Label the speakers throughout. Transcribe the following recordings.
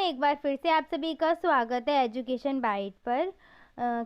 Speaker 1: एक बार फिर से आप सभी का स्वागत है एजुकेशन बाइट पर।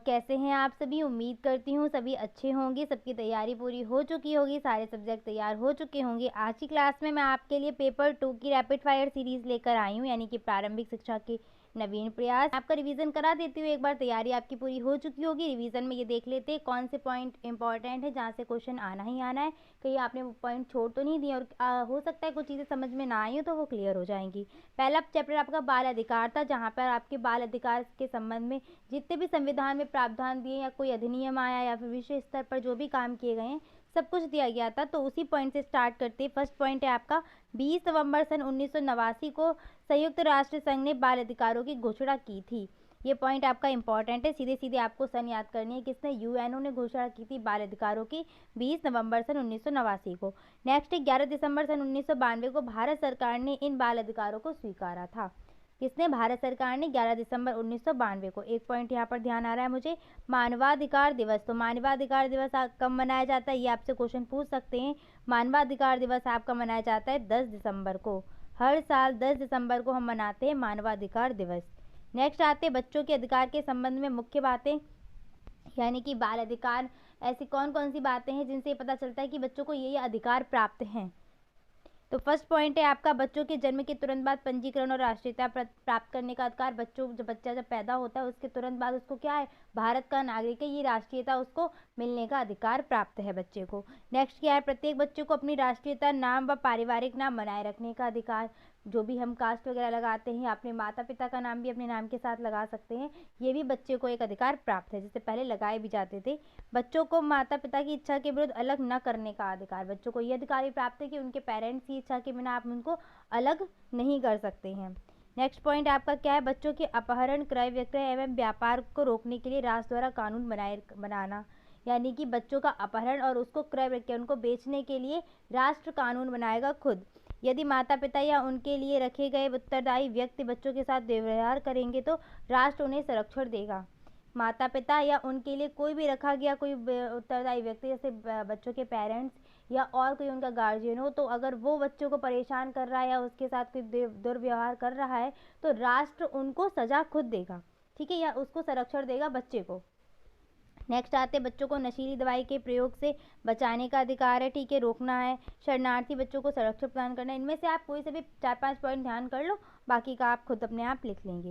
Speaker 1: कैसे हैं आप सभी? उम्मीद करती हूँ सभी अच्छे होंगे, सबकी तैयारी पूरी हो चुकी होगी, सारे सब्जेक्ट तैयार हो चुके होंगे। आज की क्लास में मैं आपके लिए पेपर 2 की रैपिड फायर सीरीज़ लेकर आई हूँ, यानी कि प्रारंभिक शिक्षा की नवीन प्रयास। आपका रिवीजन करा देती हूँ, एक बार तैयारी आपकी पूरी हो चुकी होगी। रिवीजन में ये देख लेते हैं कौन से पॉइंट इंपॉर्टेंट है, जहाँ से क्वेश्चन आना ही आना है। कहीं आपने वो पॉइंट छोड़ तो नहीं दिए, और हो सकता है कुछ चीज़ें समझ में ना आई हो तो वो क्लियर हो जाएंगी। पहला चैप्टर आपका बाल अधिकार था, जहाँ पर आपके बाल अधिकार के संबंध में जितने भी संविधान में प्रावधान दिए या कोई अधिनियम आया या फिर विश्व स्तर पर जो भी काम किए गए हैं सब कुछ दिया गया था। तो उसी पॉइंट से स्टार्ट करते हैं। फर्स्ट पॉइंट है आपका 20 नवंबर सन 1989 को संयुक्त राष्ट्र संघ ने बाल अधिकारों की घोषणा की थी। ये पॉइंट आपका इंपॉर्टेंट है, सीधे सीधे आपको सन याद करनी है। किसने? यूएनओ ने घोषणा की थी बाल अधिकारों की 20 नवंबर सन 1989 को। नेक्स्ट 11 दिसंबर सन 1992 को भारत सरकार ने इन बाल अधिकारों को स्वीकारा था। किसने? भारत सरकार ने 11 दिसंबर 1992 को। एक पॉइंट यहाँ पर ध्यान आ रहा है मुझे, मानवाधिकार दिवस। तो मानवाधिकार दिवस कब मनाया जाता है, ये आपसे क्वेश्चन पूछ सकते हैं। मानवाधिकार दिवस आपका मनाया जाता है 10 दिसंबर को। हर साल 10 दिसंबर को हम मनाते हैं मानवाधिकार दिवस। नेक्स्ट आते हैं बच्चों के अधिकार के संबंध में मुख्य बातें, यानी कि बाल अधिकार। ऐसी कौन कौन सी बातें हैं जिनसे पता चलता है कि बच्चों को ये अधिकार प्राप्त हैं। तो फर्स्ट पॉइंट है आपका बच्चों के जन्म के तुरंत बाद पंजीकरण और राष्ट्रीयता प्राप्त करने का अधिकार। बच्चा जब पैदा होता है उसके तुरंत बाद उसको क्या है, भारत का नागरिक है, ये राष्ट्रीयता उसको मिलने का अधिकार प्राप्त है बच्चे को। नेक्स्ट क्या है, प्रत्येक बच्चे को अपनी राष्ट्रीयता नाम व पारिवारिक नाम बनाए रखने का अधिकार। जो भी हम कास्ट वगैरह लगाते हैं, अपने माता पिता का नाम भी अपने नाम के साथ लगा सकते हैं, ये भी बच्चे को एक अधिकार प्राप्त है, जिससे पहले लगाए भी जाते थे। बच्चों को माता पिता की इच्छा के विरुद्ध अलग न करने का अधिकार। बच्चों को ये अधिकार भी प्राप्त है कि उनके पेरेंट्स की इच्छा के बिना आप उनको अलग नहीं कर सकते हैं। नेक्स्ट पॉइंट आपका क्या है, बच्चों के अपहरण, क्रय विक्रय एवं व्यापार को रोकने के लिए राष्ट्र द्वारा कानून बनाना। यानी कि बच्चों का अपहरण और उसको क्रय विक्रय, उनको बेचने के लिए राष्ट्र कानून बनाएगा खुद। यदि माता पिता या उनके लिए रखे गए उत्तरदायी व्यक्ति बच्चों के साथ दुर्व्यवहार करेंगे तो राष्ट्र उन्हें संरक्षण देगा। माता पिता या उनके लिए कोई भी रखा गया कोई उत्तरदायी व्यक्ति, जैसे बच्चों के पेरेंट्स या और कोई उनका गार्जियन हो, तो अगर वो बच्चों को परेशान कर रहा है या उसके साथ कोई दुर्व्यवहार कर रहा है तो राष्ट्र उनको सजा खुद देगा, ठीक है, या उसको संरक्षण देगा बच्चे को। नेक्स्ट आते बच्चों को नशीली दवाई के प्रयोग से बचाने का अधिकार है, ठीक है, रोकना है। शरणार्थी बच्चों को संरक्षण प्रदान करना है। इनमें से आप कोई से भी 4-5 पॉइंट ध्यान कर लो, बाकी का आप खुद अपने आप लिख लेंगे।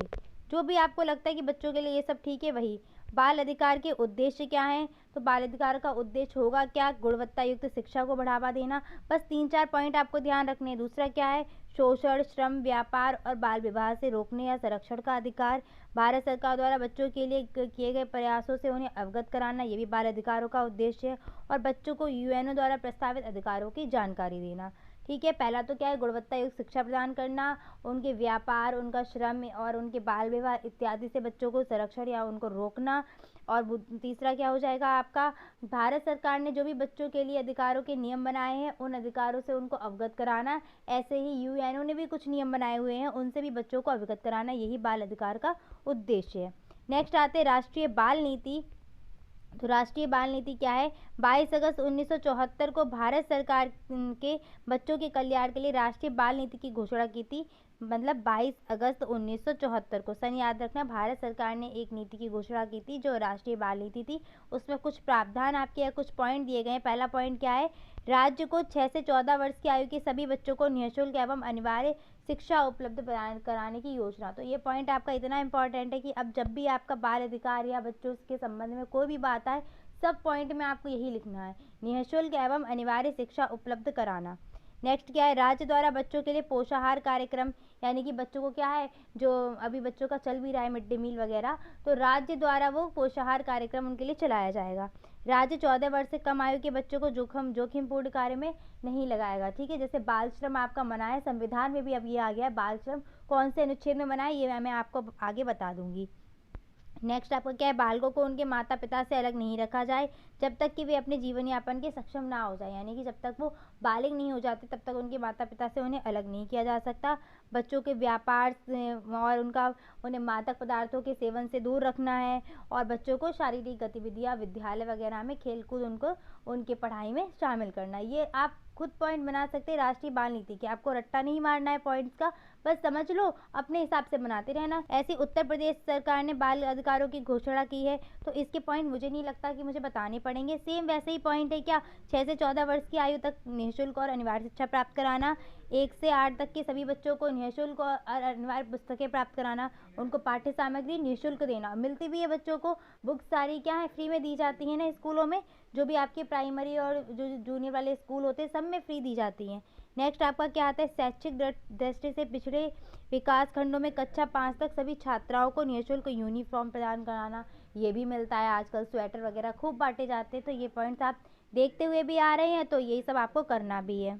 Speaker 1: जो भी आपको लगता है कि बच्चों के लिए ये सब ठीक है वही। बाल अधिकार के उद्देश्य क्या हैं? तो बाल अधिकार का उद्देश्य होगा क्या, गुणवत्ता युक्त शिक्षा को बढ़ावा देना। बस 3-4 पॉइंट आपको ध्यान रखने हैं। दूसरा क्या है, शोषण, श्रम, व्यापार और बाल विवाह से रोकने या संरक्षण का अधिकार। भारत सरकार द्वारा बच्चों के लिए किए गए प्रयासों से उन्हें अवगत कराना, ये भी बाल अधिकारों का उद्देश्य है। और बच्चों को यूएनओ द्वारा प्रस्तावित अधिकारों की जानकारी देना, ठीक है। पहला तो क्या है, गुणवत्ता युक्त शिक्षा प्रदान करना, उनके व्यापार, उनका श्रम और उनके बाल विवाह इत्यादि से बच्चों को संरक्षण या उनको रोकना। और तीसरा क्या हो जाएगा आपका, भारत सरकार ने जो भी बच्चों के लिए अधिकारों के नियम बनाए हैं उन अधिकारों से उनको अवगत कराना। ऐसे ही यूएनओ ने भी कुछ नियम बनाए हुए हैं, उनसे भी बच्चों को अवगत कराना, यही बाल अधिकार का उद्देश्य है। नेक्स्ट आते हैं राष्ट्रीय बाल नीति। तो राष्ट्रीय बाल नीति क्या है, 22 अगस्त 1974 को भारत सरकार के बच्चों के कल्याण के लिए राष्ट्रीय बाल नीति की घोषणा की थी। मतलब 22 अगस्त 1974 को, सन याद रखना, भारत सरकार ने एक नीति की घोषणा की थी जो राष्ट्रीय बाल नीति थी। उसमें कुछ प्रावधान आपके या कुछ पॉइंट दिए गए हैं। पहला पॉइंट क्या है, राज्य को 6 से 14 वर्ष की आयु के सभी बच्चों को निःशुल्क एवं अनिवार्य शिक्षा उपलब्ध प्रदान कराने की योजना। तो ये पॉइंट आपका इतना इंपॉर्टेंट है कि अब जब भी आपका बाल अधिकार या बच्चों के संबंध में कोई भी बात आए, सब पॉइंट में आपको यही लिखना है, निःशुल्क एवं अनिवार्य शिक्षा उपलब्ध कराना। नेक्स्ट क्या है, राज्य द्वारा बच्चों के लिए पोषाहार कार्यक्रम, यानी कि बच्चों को क्या है, जो अभी बच्चों का चल भी रहा है मिड डे मील वगैरह, तो राज्य द्वारा वो पोषाहार कार्यक्रम उनके लिए चलाया जाएगा। राज्य 14 वर्ष से कम आयु के बच्चों को जोखिमपूर्ण कार्य में नहीं लगाएगा, ठीक है। जैसे बाल श्रम आपका मना है, संविधान में भी अब ये आ गया है, बाल श्रम कौन से अनुच्छेद में मना है ये मैं आपको आगे बता दूंगी। नेक्स्ट आपका क्या है, बालकों को उनके माता पिता से अलग नहीं रखा जाए जब तक कि वे अपने जीवन यापन के सक्षम ना हो जाए, यानी कि जब तक वो बालिग नहीं हो जाते तब तक उनके माता पिता से उन्हें अलग नहीं किया जा सकता। बच्चों के व्यापार और उन्हें मादक पदार्थों के सेवन से दूर रखना है। और बच्चों को शारीरिक गतिविधियाँ विद्यालय वगैरह में खेलकूद उनको उनके पढ़ाई में शामिल करना। ये आप खुद पॉइंट बना सकते हैं राष्ट्रीय बाल नीति के, आपको रट्टा नहीं मारना है पॉइंट्स का, बस समझ लो, अपने हिसाब से बनाते रहना। ऐसी उत्तर प्रदेश सरकार ने बाल अधिकारों की घोषणा की है, तो इसके पॉइंट मुझे नहीं लगता कि मुझे बताने पड़ेंगे। सेम वैसे ही पॉइंट है क्या, 6 से 14 वर्ष की आयु तक निःशुल्क और अनिवार्य शिक्षा प्राप्त कराना, 1 से 8 तक के सभी बच्चों को निःशुल्क और अनिवार्य पुस्तकें प्राप्त कराना, उनको पाठ्य सामग्री निःशुल्क देना, मिलती भी है बच्चों को, बुक्स सारी क्या है फ्री में दी जाती है ना स्कूलों में, जो भी आपके प्राइमरी और जो जूनियर वाले स्कूल होते हैं सब में फ्री दी जाती हैं। नेक्स्ट आपका क्या आता है, शैक्षिक दृष्टि से पिछड़े विकास खंडों में कक्षा 5 तक सभी छात्राओं को निःशुल्क यूनिफॉर्म प्रदान कराना, ये भी मिलता है, आजकल स्वेटर वगैरह खूब बांटे जाते हैं, तो ये पॉइंट्स आप देखते हुए भी आ रहे हैं, तो यही सब आपको करना भी है।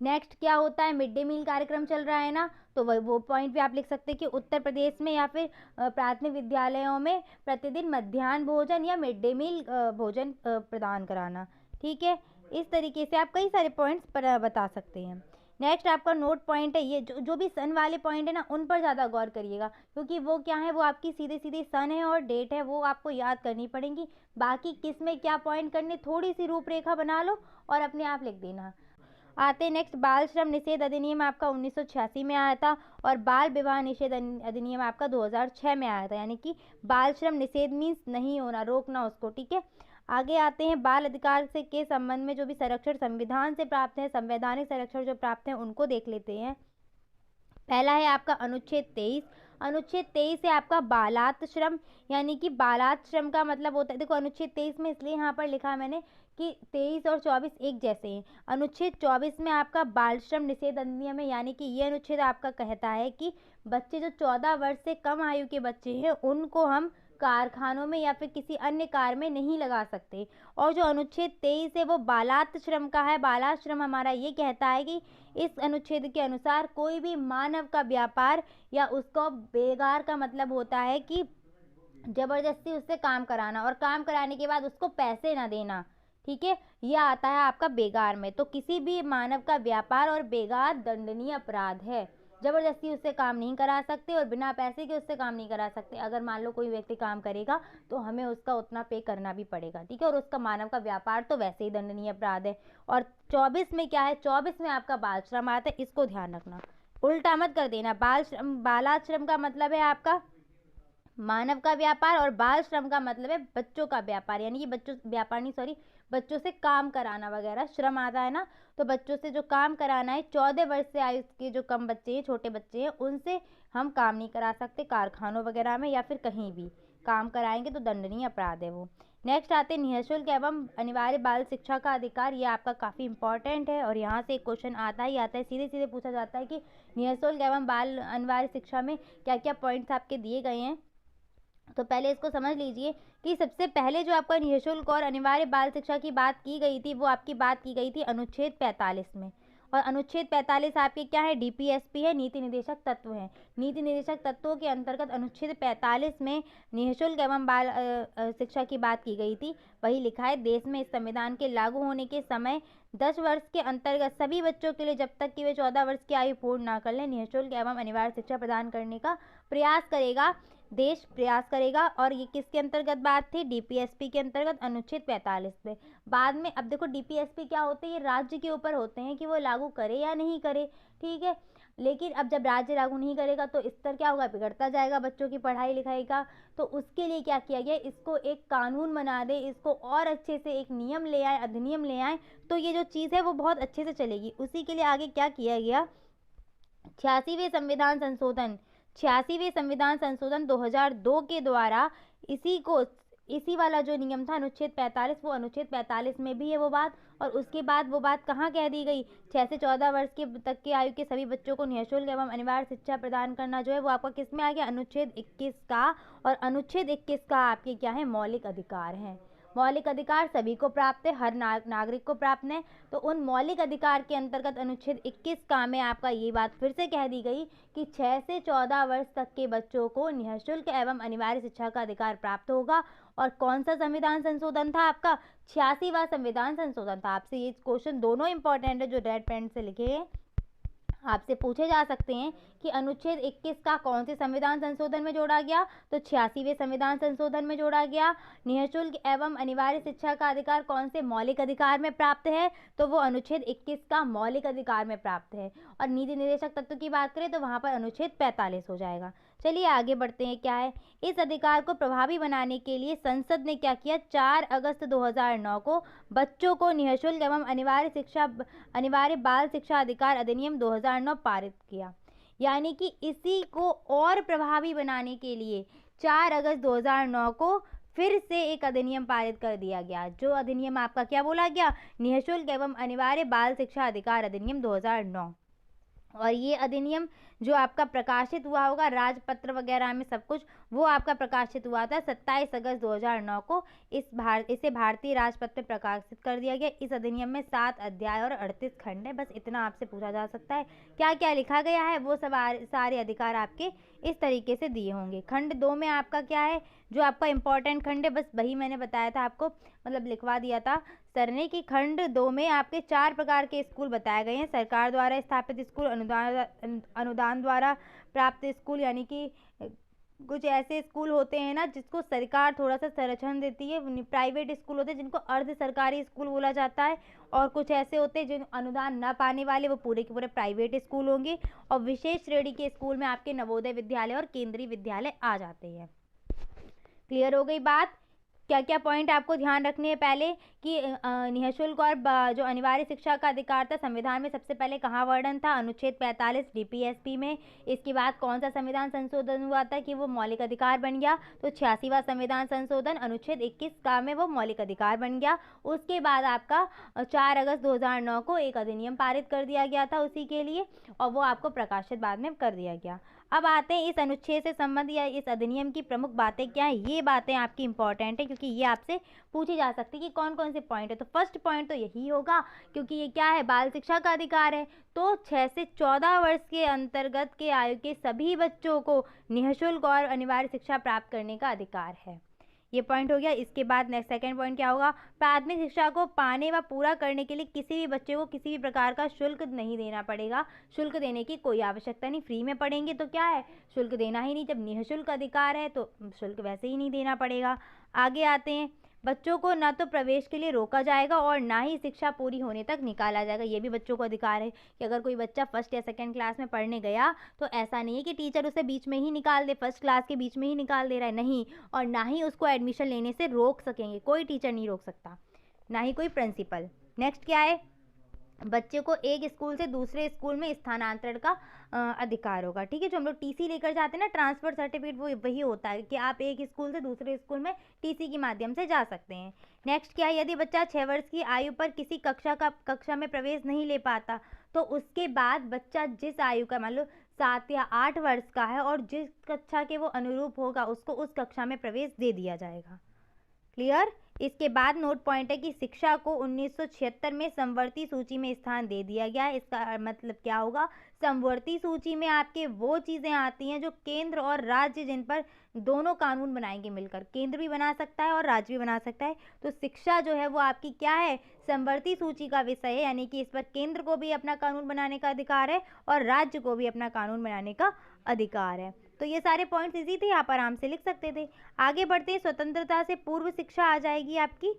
Speaker 1: नेक्स्ट क्या होता है, मिड डे मील कार्यक्रम चल रहा है ना, तो वो पॉइंट भी आप लिख सकते हैं कि उत्तर प्रदेश में या फिर प्राथमिक विद्यालयों में प्रतिदिन मध्याह्न भोजन या मिड डे मील भोजन प्रदान कराना। ठीक है, इस तरीके से आप कई सारे पॉइंट्स पर बता सकते हैं। नेक्स्ट आपका नोट पॉइंट है, ये जो भी सन वाले पॉइंट है ना, उन पर ज़्यादा गौर करिएगा, क्योंकि वो क्या है, वो आपकी सीधे सीधे सन है और डेट है, वो आपको याद करनी पड़ेंगी। बाकी किस में क्या पॉइंट करने, थोड़ी सी रूपरेखा बना लो और अपने आप लिख देना। आते नेक्स्ट, बाल श्रम निषेध अधिनियम आपका 1986 में आया था, और बाल विवाह निषेध अधिनियम आपका 2006 में आया था। यानी कि बाल श्रम निषेध मीन्स नहीं होना, रोकना उसको। ठीक है, आगे आते हैं, बाल अधिकार से के संबंध में जो भी संरक्षण संविधान से प्राप्त है, संवैधानिक संरक्षण जो प्राप्त है, उनको देख लेते हैं। पहला है आपका अनुच्छेद 23। अनुच्छेद 23 है आपका बालात श्रम, यानी कि बालात श्रम का मतलब होता है, देखो अनुच्छेद 23 में इसलिए यहाँ पर लिखा मैंने कि 23 और 24 एक जैसे हैं। अनुच्छेद 24 में आपका बाल श्रम निषेध अधिनियम है, यानी कि ये अनुच्छेद आपका कहता है कि बच्चे जो 14 वर्ष से कम आयु के बच्चे हैं उनको हम कारखानों में या फिर किसी अन्य कार्य में नहीं लगा सकते। और जो अनुच्छेद 23 है वो बालात श्रम का है। बालात श्रम हमारा ये कहता है कि इस अनुच्छेद के अनुसार कोई भी मानव का व्यापार या उसको बेगार का मतलब होता है कि जबरदस्ती उससे काम कराना और काम कराने के बाद उसको पैसे ना देना। ठीक है, यह आता है आपका बेगार में। तो किसी भी मानव का व्यापार और बेगार दंडनीय अपराध है। जबरदस्ती उससे काम नहीं करा सकते और बिना पैसे के उससे काम नहीं करा सकते। अगर मान लो कोई व्यक्ति काम करेगा तो हमें उसका उतना पे करना भी पड़ेगा। ठीक है, और उसका मानव का व्यापार तो वैसे ही दंडनीय अपराध है। और 24 में क्या है, 24 में आपका बाल श्रम आता है, इसको ध्यान रखना, उल्टा मत कर देना। बाल श्रम, बालात श्रम का मतलब है आपका मानव का व्यापार और बाल श्रम का मतलब है बच्चों का व्यापार, यानी कि बच्चों व्यापार नहीं, सॉरी, बच्चों से काम कराना वगैरह श्रम आता है ना, तो बच्चों से जो काम कराना है, 14 वर्ष से आयु के जो कम बच्चे हैं, छोटे बच्चे हैं, उनसे हम काम नहीं करा सकते कारखानों वगैरह में या फिर कहीं भी काम कराएंगे तो दंडनीय अपराध है वो। नेक्स्ट आते हैं निःशुल्क एवं अनिवार्य बाल शिक्षा का अधिकार। ये आपका काफ़ी इंपॉर्टेंट है और यहाँ से एक क्वेश्चन आता ही आता है, सीधे सीधे पूछा जाता है कि निःशुल्क एवं बाल अनिवार्य शिक्षा में क्या क्या पॉइंट्स आपके दिए गए हैं। तो पहले इसको समझ लीजिए कि सबसे पहले जो आपका निःशुल्क और अनिवार्य बाल शिक्षा की बात की गई थी, वो आपकी बात की गई थी अनुच्छेद 45 में। और अनुच्छेद 45 आपके क्या है, डीपीएसपी है, नीति निर्देशक तत्व है। नीति निर्देशक तत्वों के अंतर्गत अनुच्छेद 45 में निःशुल्क एवं बाल शिक्षा की बात की गई थी। वही लिखा है, देश में इस संविधान के लागू होने के समय 10 वर्ष के अंतर्गत सभी बच्चों के लिए जब तक कि वे 14 वर्ष की आयु पूर्ण ना कर लें निःशुल्क एवं अनिवार्य शिक्षा प्रदान करने का प्रयास करेगा, देश प्रयास करेगा। और ये किसके अंतर्गत बात थी, डीपीएसपी के अंतर्गत अनुच्छेद 45 में। बाद में अब देखो डीपीएसपी क्या होते हैं, ये राज्य के ऊपर होते हैं कि वो लागू करे या नहीं करे। ठीक है, लेकिन अब जब राज्य लागू नहीं करेगा तो स्तर क्या होगा, बिगड़ता जाएगा बच्चों की पढ़ाई लिखाई का। तो उसके लिए क्या किया गया, इसको एक कानून बना दे, इसको और अच्छे से एक नियम ले आए, अधिनियम ले आए, तो ये जो चीज़ है वो बहुत अच्छे से चलेगी। उसी के लिए आगे क्या किया गया, 86वें संविधान संशोधन 86वें संविधान संशोधन 2002 के द्वारा इसी वाला जो नियम था अनुच्छेद 45, वो अनुच्छेद 45 में भी है वो बात। और उसके बाद वो बात कहाँ कह दी गई, 6 से 14 वर्ष के तक की आयु के सभी बच्चों को निःशुल्क एवं अनिवार्य शिक्षा प्रदान करना जो है वो आपका किस में आ गया, अनुच्छेद 21 का। और अनुच्छेद 21 का आपके क्या है, मौलिक अधिकार हैं। मौलिक अधिकार सभी को प्राप्त है, हर नागरिक को प्राप्त है। तो उन मौलिक अधिकार के अंतर्गत अनुच्छेद 21 का में आपका ये बात फिर से कह दी गई कि 6 से 14 वर्ष तक के बच्चों को निःशुल्क एवं अनिवार्य शिक्षा का अधिकार प्राप्त होगा। और कौन सा संविधान संशोधन था आपका, 86वां संविधान संशोधन था। आपसे ये क्वेश्चन दोनों इंपॉर्टेंट है जो रेड पेन से लिखे हैं। आपसे पूछे जा सकते हैं कि अनुच्छेद 21 का कौन से संविधान संशोधन में जोड़ा गया, तो 86वें संविधान संशोधन में जोड़ा गया। निःशुल्क एवं अनिवार्य शिक्षा का अधिकार कौन से मौलिक अधिकार में प्राप्त है, तो वो अनुच्छेद 21 का मौलिक अधिकार में प्राप्त है। और नीति निर्देशक तत्व की बात करें तो वहाँ पर अनुच्छेद 45 हो जाएगा। चलिए आगे बढ़ते हैं। क्या है, इस अधिकार को प्रभावी बनाने के लिए संसद ने क्या किया, 4 अगस्त 2009 को बच्चों को निःशुल्क एवं अनिवार्य बाल शिक्षा अधिकार अधिनियम 2009 पारित किया। यानी कि इसी को और प्रभावी बनाने के लिए 4 अगस्त 2009 को फिर से एक अधिनियम पारित कर दिया गया। जो अधिनियम आपका क्या बोला गया, निःशुल्क एवं अनिवार्य बाल शिक्षा अधिकार अधिनियम 2009। और ये अधिनियम जो आपका प्रकाशित हुआ होगा राजपत्र वगैरह में सब कुछ, वो आपका प्रकाशित हुआ था 27 अगस्त 2009 को। इसे भारतीय राजपत्र में प्रकाशित कर दिया गया। इस अधिनियम में 7 अध्याय और 38 खंड है। बस इतना आपसे पूछा जा सकता है क्या क्या लिखा गया है, वो सब सारे अधिकार आपके इस तरीके से दिए होंगे। खंड 2 में आपका क्या है, जो आपका इम्पोर्टेंट खंड है, बस वही मैंने बताया था आपको, मतलब लिखवा दिया था सर ने कि खंड 2 में आपके 4 प्रकार के स्कूल बताए गए हैं। सरकार द्वारा स्थापित स्कूल, अनुदान द्वारा प्राप्त स्कूल, यानी कि कुछ ऐसे स्कूल होते हैं ना जिसको सरकार थोड़ा सा संरक्षण देती है, प्राइवेट स्कूल होते हैं जिनको अर्ध सरकारी स्कूल बोला जाता है, और कुछ ऐसे होते हैं जो अनुदान न पाने वाले, वो पूरे के पूरे प्राइवेट स्कूल होंगे। और विशेष श्रेणी के स्कूल में आपके नवोदय विद्यालय और केंद्रीय विद्यालय आ जाते हैं। क्लियर हो गई बात। क्या क्या पॉइंट आपको ध्यान रखने हैं पहले कि निःशुल्क और जो अनिवार्य शिक्षा का अधिकार था, संविधान में सबसे पहले कहाँ वर्णन था, अनुच्छेद 45 डीपीएसपी में। इसके बाद कौन सा संविधान संशोधन हुआ था कि वो मौलिक अधिकार बन गया, तो 86वां संविधान संशोधन अनुच्छेद 21 का में वो मौलिक अधिकार बन गया। उसके बाद आपका 4 अगस्त 2009 को एक अधिनियम पारित कर दिया गया था उसी के लिए, और वो आपको प्रकाशित बाद में कर दिया गया। अब आते हैं इस अनुच्छेद से संबंधित या इस अधिनियम की प्रमुख बातें क्या है। ये बातें आपकी इंपॉर्टेंट है क्योंकि ये आपसे पूछी जा सकती है कि कौन कौन से पॉइंट है। तो फर्स्ट पॉइंट तो यही होगा, क्योंकि ये क्या है, बाल शिक्षा का अधिकार है। तो 6 से 14 वर्ष के अंतर्गत के आयु के सभी बच्चों को निःशुल्क और अनिवार्य शिक्षा प्राप्त करने का अधिकार है। ये पॉइंट हो गया। इसके बाद नेक्स्ट सेकंड पॉइंट क्या होगा, प्राथमिक शिक्षा को पाने व पूरा करने के लिए किसी भी बच्चे को किसी भी प्रकार का शुल्क नहीं देना पड़ेगा। शुल्क देने की कोई आवश्यकता नहीं, फ्री में पढ़ेंगे तो क्या है, शुल्क देना ही नहीं। जब निःशुल्क अधिकार है तो शुल्क वैसे ही नहीं देना पड़ेगा। आगे आते हैं, बच्चों को ना तो प्रवेश के लिए रोका जाएगा और ना ही शिक्षा पूरी होने तक निकाला जाएगा। ये भी बच्चों को अधिकार है कि अगर कोई बच्चा फर्स्ट या सेकंड क्लास में पढ़ने गया तो ऐसा नहीं है कि टीचर उसे बीच में ही निकाल दे, फर्स्ट क्लास के बीच में ही निकाल दे रहा है, नहीं। और ना ही उसको एडमिशन लेने से रोक सकेंगे, कोई टीचर नहीं रोक सकता, ना ही कोई प्रिंसिपल। नेक्स्ट क्या है, बच्चे को एक स्कूल से दूसरे स्कूल में स्थानांतरण का अधिकार होगा। ठीक है, जो हम लोग टीसी लेकर जाते हैं ना, ट्रांसफर सर्टिफिकेट, वो वही होता है कि आप एक स्कूल से दूसरे स्कूल में टीसी के माध्यम से जा सकते हैं। नेक्स्ट क्या है, यदि बच्चा 6 वर्ष की आयु पर किसी कक्षा में प्रवेश नहीं ले पाता तो उसके बाद बच्चा जिस आयु का, मान लो 7 या 8 वर्ष का है और जिस कक्षा के वो अनुरूप होगा उसको उस कक्षा में प्रवेश दे दिया जाएगा। क्लियर। इसके बाद नोट पॉइंट है कि शिक्षा को 1976 में समवर्ती सूची में स्थान दे दिया गया है। इसका मतलब क्या होगा, समवर्ती सूची में आपके वो चीज़ें आती हैं जो केंद्र और राज्य, जिन पर दोनों कानून बनाएंगे मिलकर, केंद्र भी बना सकता है और राज्य भी बना सकता है। तो शिक्षा जो है वो आपकी क्या है, समवर्ती सूची का विषय है, यानी कि इस पर केंद्र को भी अपना कानून बनाने का अधिकार है और राज्य को भी अपना कानून बनाने का अधिकार है। तो ये सारे पॉइंट्स इजी थे, आप आराम से लिख सकते थे। आगे बढ़ते, स्वतंत्रता से पूर्व शिक्षा आ जाएगी आपकी।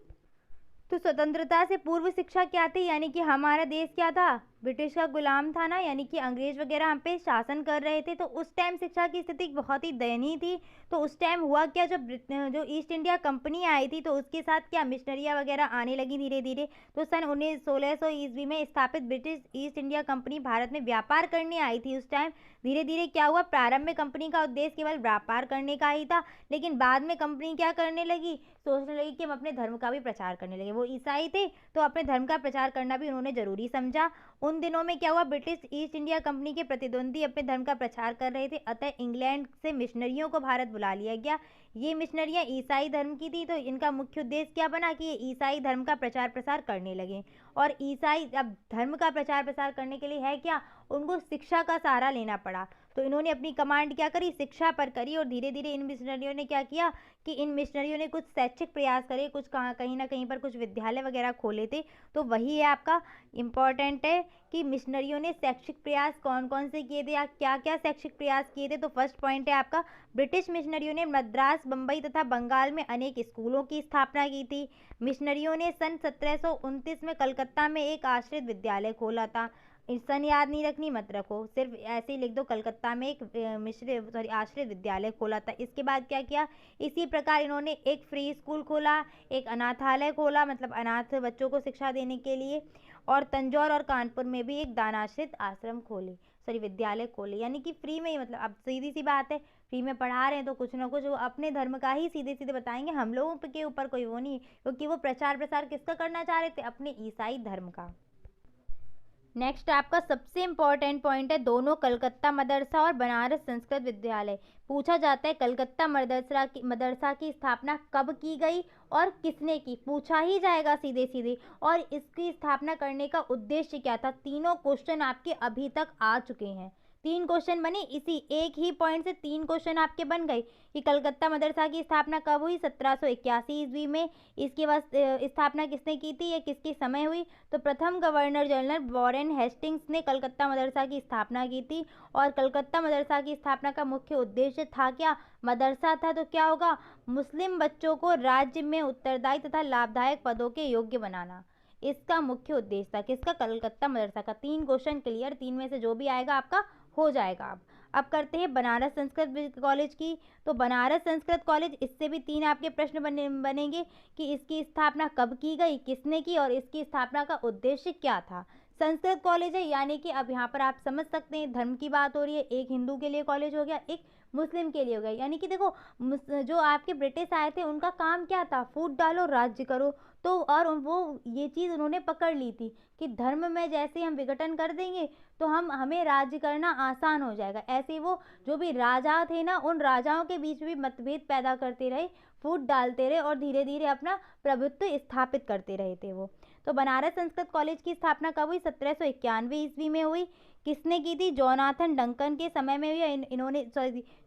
Speaker 1: तो स्वतंत्रता से पूर्व शिक्षा क्या थी, यानी कि हमारा देश क्या था, ब्रिटिश का गुलाम था ना, यानी कि अंग्रेज वगैरह हम पे शासन कर रहे थे। तो उस टाइम शिक्षा की स्थिति बहुत ही दयनीय थी। तो उस टाइम हुआ क्या, जब जो ईस्ट इंडिया कंपनी आई थी तो उसके साथ क्या मिशनरियाँ वगैरह आने लगी धीरे धीरे। तो सन 1600 ईस्वी में स्थापित British east India company Bharat में व्यापार करने आई थी। उस टाइम धीरे धीरे क्या हुआ, प्रारंभ में कंपनी का उद्देश्य केवल व्यापार करने का ही था, लेकिन बाद में कंपनी क्या करने लगी, सोचने लगी कि हम अपने धर्म का भी प्रचार करने लगे। वो ईसाई थे तो अपने धर्म का प्रचार करना भी उन्होंने जरूरी समझा। उन दिनों में क्या हुआ, ब्रिटिश ईस्ट इंडिया कंपनी के प्रतिद्वंदी अपने धर्म का प्रचार कर रहे थे, अतः इंग्लैंड से मिशनरियों को भारत बुला लिया गया। ये मिशनरियाँ ईसाई धर्म की थी, तो इनका मुख्य उद्देश्य क्या बना कि ये ईसाई धर्म का प्रचार प्रसार करने लगे। और ईसाई अब धर्म का प्रचार प्रसार करने के लिए है क्या, उनको शिक्षा का सहारा लेना पड़ा। तो इन्होंने अपनी कमांड क्या करी, शिक्षा पर करी। और धीरे धीरे इन मिशनरियों ने क्या किया कि इन मिशनरियों ने कुछ शैक्षिक प्रयास करे, कुछ कहीं ना कहीं पर कुछ विद्यालय वगैरह खोले थे। तो वही है आपका इम्पॉर्टेंट है कि मिशनरियों ने शैक्षिक प्रयास कौन कौन से किए थे या क्या क्या शैक्षिक प्रयास किए थे। तो फर्स्ट पॉइंट है आपका, ब्रिटिश मिशनरियों ने मद्रास, बम्बई तथा बंगाल में अनेक स्कूलों की स्थापना की थी। मिशनरियों ने सन 1729 में कलकत्ता में एक आश्रित विद्यालय खोला था। सन याद नहीं रखनी, मत रखो, सिर्फ ऐसे ही लिख दो, कलकत्ता में एक आश्रित विद्यालय खोला था। इसके बाद क्या किया, इसी प्रकार इन्होंने एक फ्री स्कूल खोला, एक अनाथालय खोला, मतलब अनाथ बच्चों को शिक्षा देने के लिए। और तंजौर और कानपुर में भी एक दानाश्रित आश्रम खोले, विद्यालय खोले। यानी कि फ्री में ही, मतलब अब सीधी सी बात है, फ्री में पढ़ा रहे हैं तो कुछ ना कुछ वो अपने धर्म का ही सीधे सीधे बताएंगे, हम लोगों के ऊपर कोई वो नहीं, क्योंकि वो प्रचार प्रसार किसका करना चाह रहे थे, अपने ईसाई धर्म का। नेक्स्ट आपका सबसे इम्पोर्टेंट पॉइंट है, दोनों कलकत्ता मदरसा और बनारस संस्कृत विद्यालय। पूछा जाता है कलकत्ता मदरसा की स्थापना कब की गई और किसने की, पूछा ही जाएगा सीधे सीधे। और इसकी स्थापना करने का उद्देश्य क्या था, तीनों क्वेश्चन आपके अभी तक आ चुके हैं। 3 क्वेश्चन बने, इसी एक ही पॉइंट से 3 क्वेश्चन आपके बन गए कि कलकत्ता मदरसा की स्थापना कब हुई, 1781 ईस्वी में। इसके बाद स्थापना किसने की थी, ये किसके समय हुई, तो प्रथम गवर्नर जनरल वॉरेन हेस्टिंग्स ने कलकत्ता मदरसा की स्थापना की थी। और कलकत्ता मदरसा की स्थापना का मुख्य उद्देश्य था क्या, मदरसा था तो क्या होगा, मुस्लिम बच्चों को राज्य में उत्तरदायी तथा लाभदायक पदों के योग्य बनाना। इसका मुख्य उद्देश्य था किसका, कलकत्ता मदरसा का। 3 क्वेश्चन क्लियर, 3 में से जो भी आएगा आपका हो जाएगा। अब करते हैं बनारस संस्कृत कॉलेज की। तो बनारस संस्कृत कॉलेज, इससे भी 3 आपके प्रश्न बनेंगे कि इसकी स्थापना कब की गई, किसने की, और इसकी स्थापना का उद्देश्य क्या था। संस्कृत कॉलेज है, यानी कि अब यहाँ पर आप समझ सकते हैं धर्म की बात हो रही है, एक हिंदू के लिए कॉलेज हो गया, एक मुस्लिम के लिए हो गया। यानी कि देखो, जो आपके ब्रिटिश आए थे उनका काम क्या था, फूट डालो राज्य करो। तो और वो ये चीज़ उन्होंने पकड़ ली थी कि धर्म में जैसे हम विघटन कर देंगे तो हमें राज्य करना आसान हो जाएगा। ऐसे वो जो भी राजा थे ना, उन राजाओं के बीच भी मतभेद पैदा करते रहे, फूट डालते रहे और धीरे धीरे अपना प्रभुत्व स्थापित करते रहे थे वो। तो बनारस संस्कृत कॉलेज की स्थापना कब हुई, 1791 ईस्वी में हुई। किसने की थी, जोनाथन डंकन के समय में हुई। इन्होंने